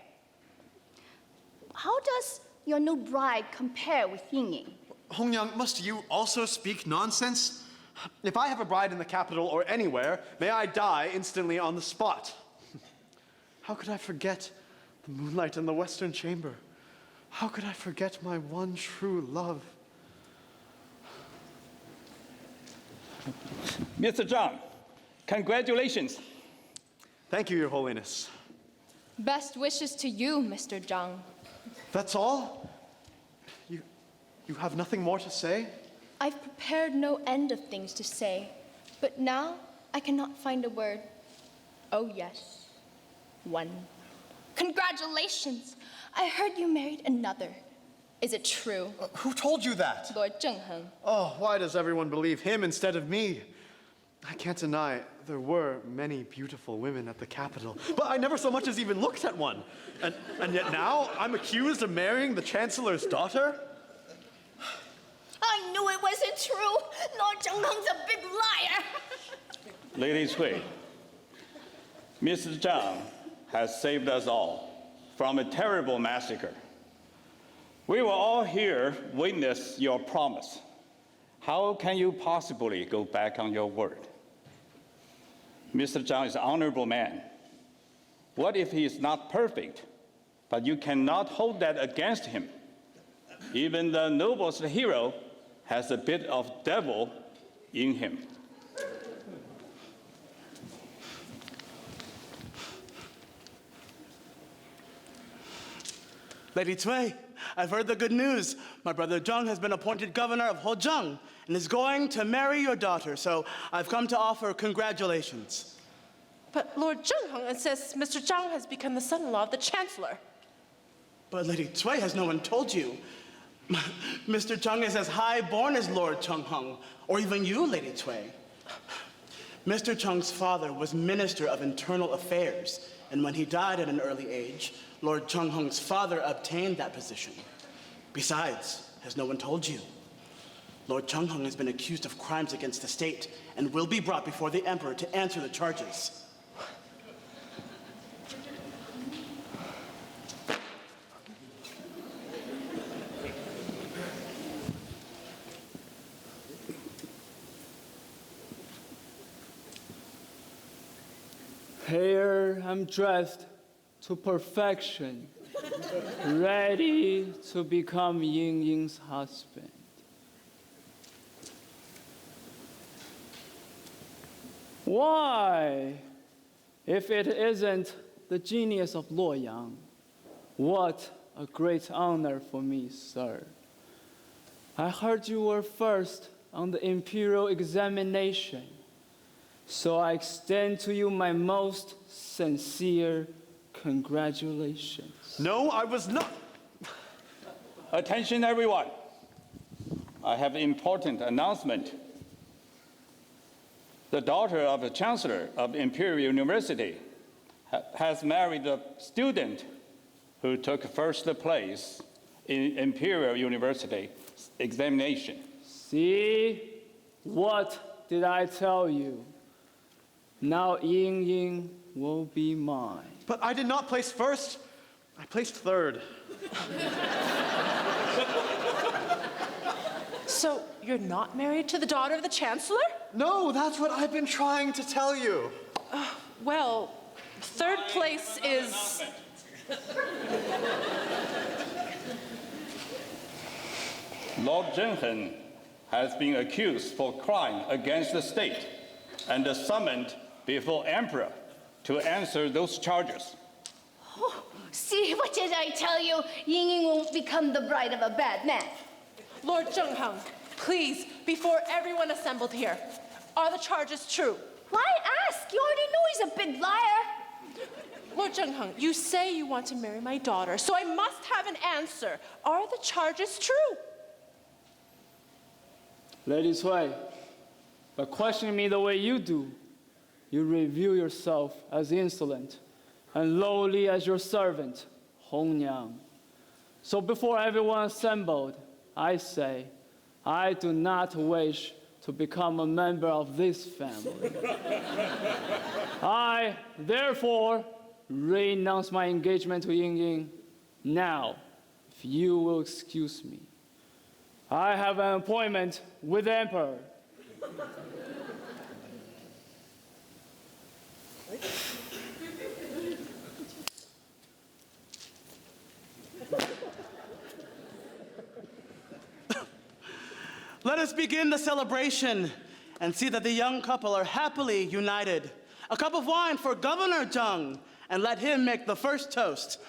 How does your new bride compare with Yingying? Hongyang, must you also speak nonsense? If I have a bride in the capital or anywhere, may I die instantly on the spot. How could I forget the moonlight in the western chamber? How could I forget my one true love? Mr. Zhang, congratulations. Thank you, Your Holiness. Best wishes to you, Mr. Zhang. That's all? You have nothing more to say? I've prepared no end of things to say, but now I cannot find a word. Oh yes, one. Congratulations! I heard you married another. Is it true? Who told you that? Lord Zhengheng. Oh, why does everyone believe him instead of me? I can't deny there were many beautiful women at the capital, but I never so much as even looked at one. And yet now I'm accused of marrying the chancellor's daughter? I knew it wasn't true. Lord Zhengheng's a big liar. Lady Cui, Mr. Zhang has saved us all from a terrible massacre. We will all here witness your promise. How can you possibly go back on your word? Mr. Zhang is an honorable man. What if he is not perfect, but you cannot hold that against him? Even the noblest hero has a bit of devil in him. Lady Cui, I've heard the good news. My brother Zhang has been appointed governor of Hezhong and is going to marry your daughter, so I've come to offer congratulations. But Lord Zhengheng says Mr. Zhang has become the son-in-law of the chancellor. But Lady Cui, has no one told you? Mr. Zhang is as high-born as Lord Zhengheng, or even you, Lady Cui. Mr. Zhang's father was Minister of Internal Affairs, and when he died at an early age, Lord Zhengheng's father obtained that position. Besides, has no one told you? Lord Zhengheng has been accused of crimes against the state and will be brought before the emperor to answer the charges. Here I'm dressed to perfection, ready to become Ying Ying's husband. Why? If it isn't the genius of Luoyang, what a great honor for me, sir. I heard you were first on the imperial examination, so I extend to you my most sincere congratulations. No, I was not. Attention, everyone. I have an important announcement. The daughter of the chancellor of Imperial University has married a student who took first place in Imperial University examination. See? What did I tell you? Now Ying Ying will be mine. But I did not place first. I placed third. So you're not married to the daughter of the chancellor? No, that's what I've been trying to tell you. Well, third place is... Lord Zhenhen has been accused for crime against the state and summoned before Emperor to answer those charges. Oh, see, what did I tell you? Ying won't become the bride of a bad man. Lord Zhengheng, please, before everyone assembled here, are the charges true? Why ask? You already know he's a big liar. Lord Zhengheng, you say you want to marry my daughter, so I must have an answer. Are the charges true? Lady Cui, by questioning me the way you do, you reveal yourself as insolent and lowly as your servant, Hong Yang. So before everyone assembled, I say, I do not wish to become a member of this family. I, therefore, renounce my engagement to Ying now, if you will excuse me. I have an appointment with the Emperor. Let us begin the celebration and see that the young couple are happily united. A cup of wine for Governor Zheng, and let him make the first toast.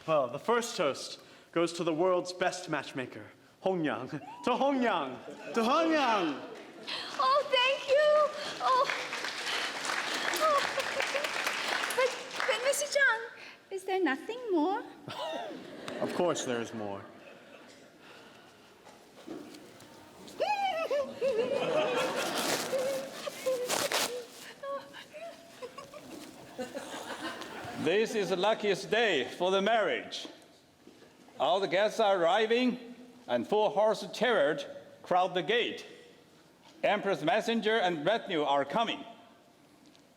Well, the first toast goes to the world's best matchmaker, Hong Yang. To Hong Yang. To Hong Yang. Oh, thank you. Oh. But Mr. Zhang, is there nothing more? Of course there is more. This is the luckiest day for the marriage. All the guests are arriving, and 4 horse chariot crowd the gate. Emperor's messenger and retinue are coming.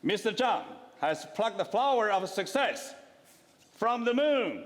Mr. Zhang has plucked the flower of success from the moon.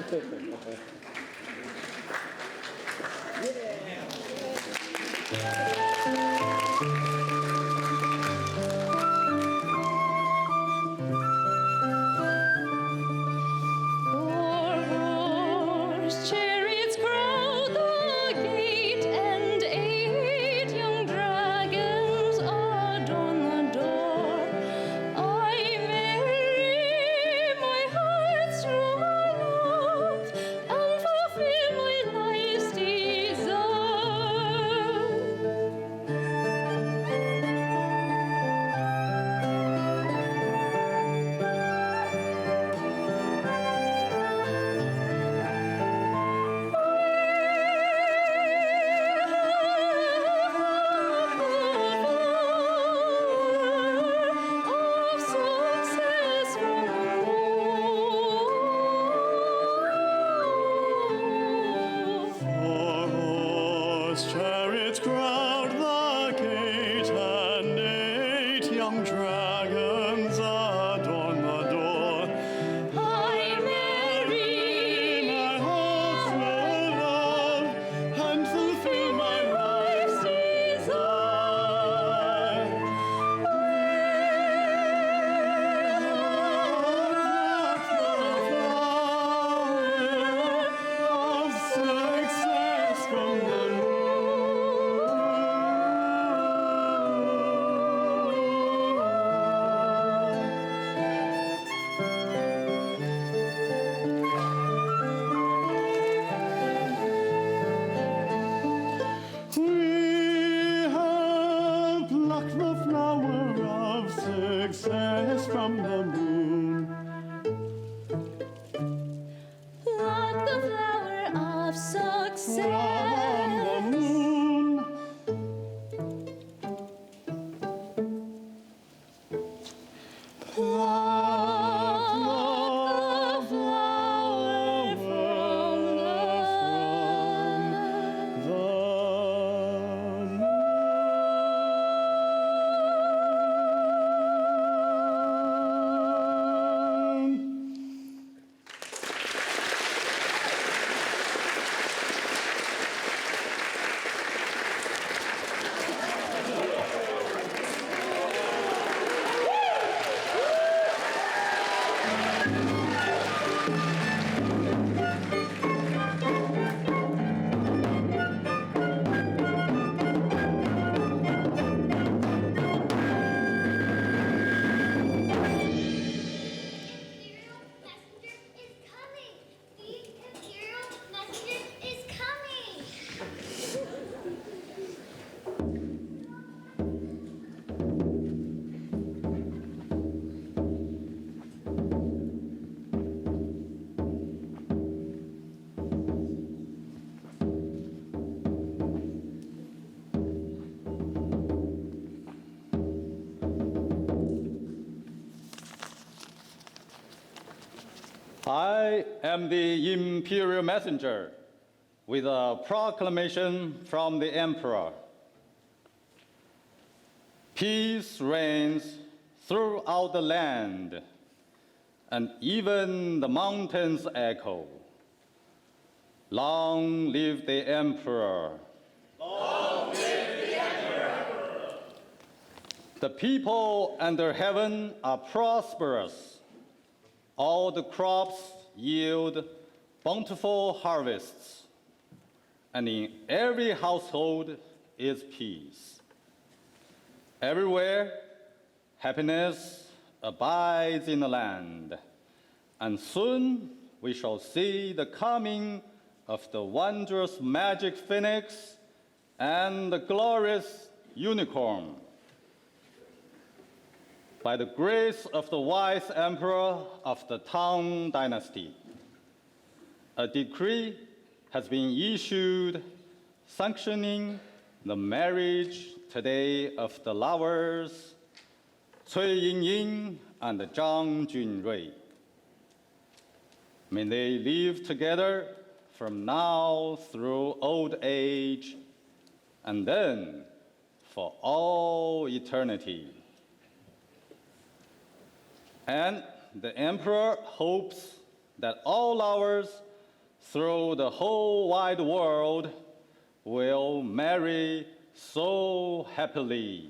Horse chariots crowd the gate, and 8 young dragons adorn the door. I marry my heart's true love, and fulfill my life's desire. Of success from the moon. Horse chariots crowd the gate, and 8 young dragons adorn the door. I marry My heart's true love, and fulfill my life's desire. Of success from the We have plucked the flower of success from the moon. Like the flower of success. From the moon. Pluck the flower from I am the imperial messenger with a proclamation from the emperor. Peace reigns throughout the land, and even the mountains echo. Long live the emperor! Long live the emperor! The people under heaven are prosperous. All the crops yield bountiful harvests, and in every household is peace. Everywhere, happiness abides in the land, and soon we shall see the coming of the wondrous magic phoenix and the glorious unicorn. By the grace of the wise emperor of the Tang Dynasty, a decree has been issued sanctioning the marriage today of the lovers Cui Yingying and Zhang Junrui. May they live together from now through old age and then for all eternity. And the emperor hopes that all lovers through the whole wide world will marry so happily.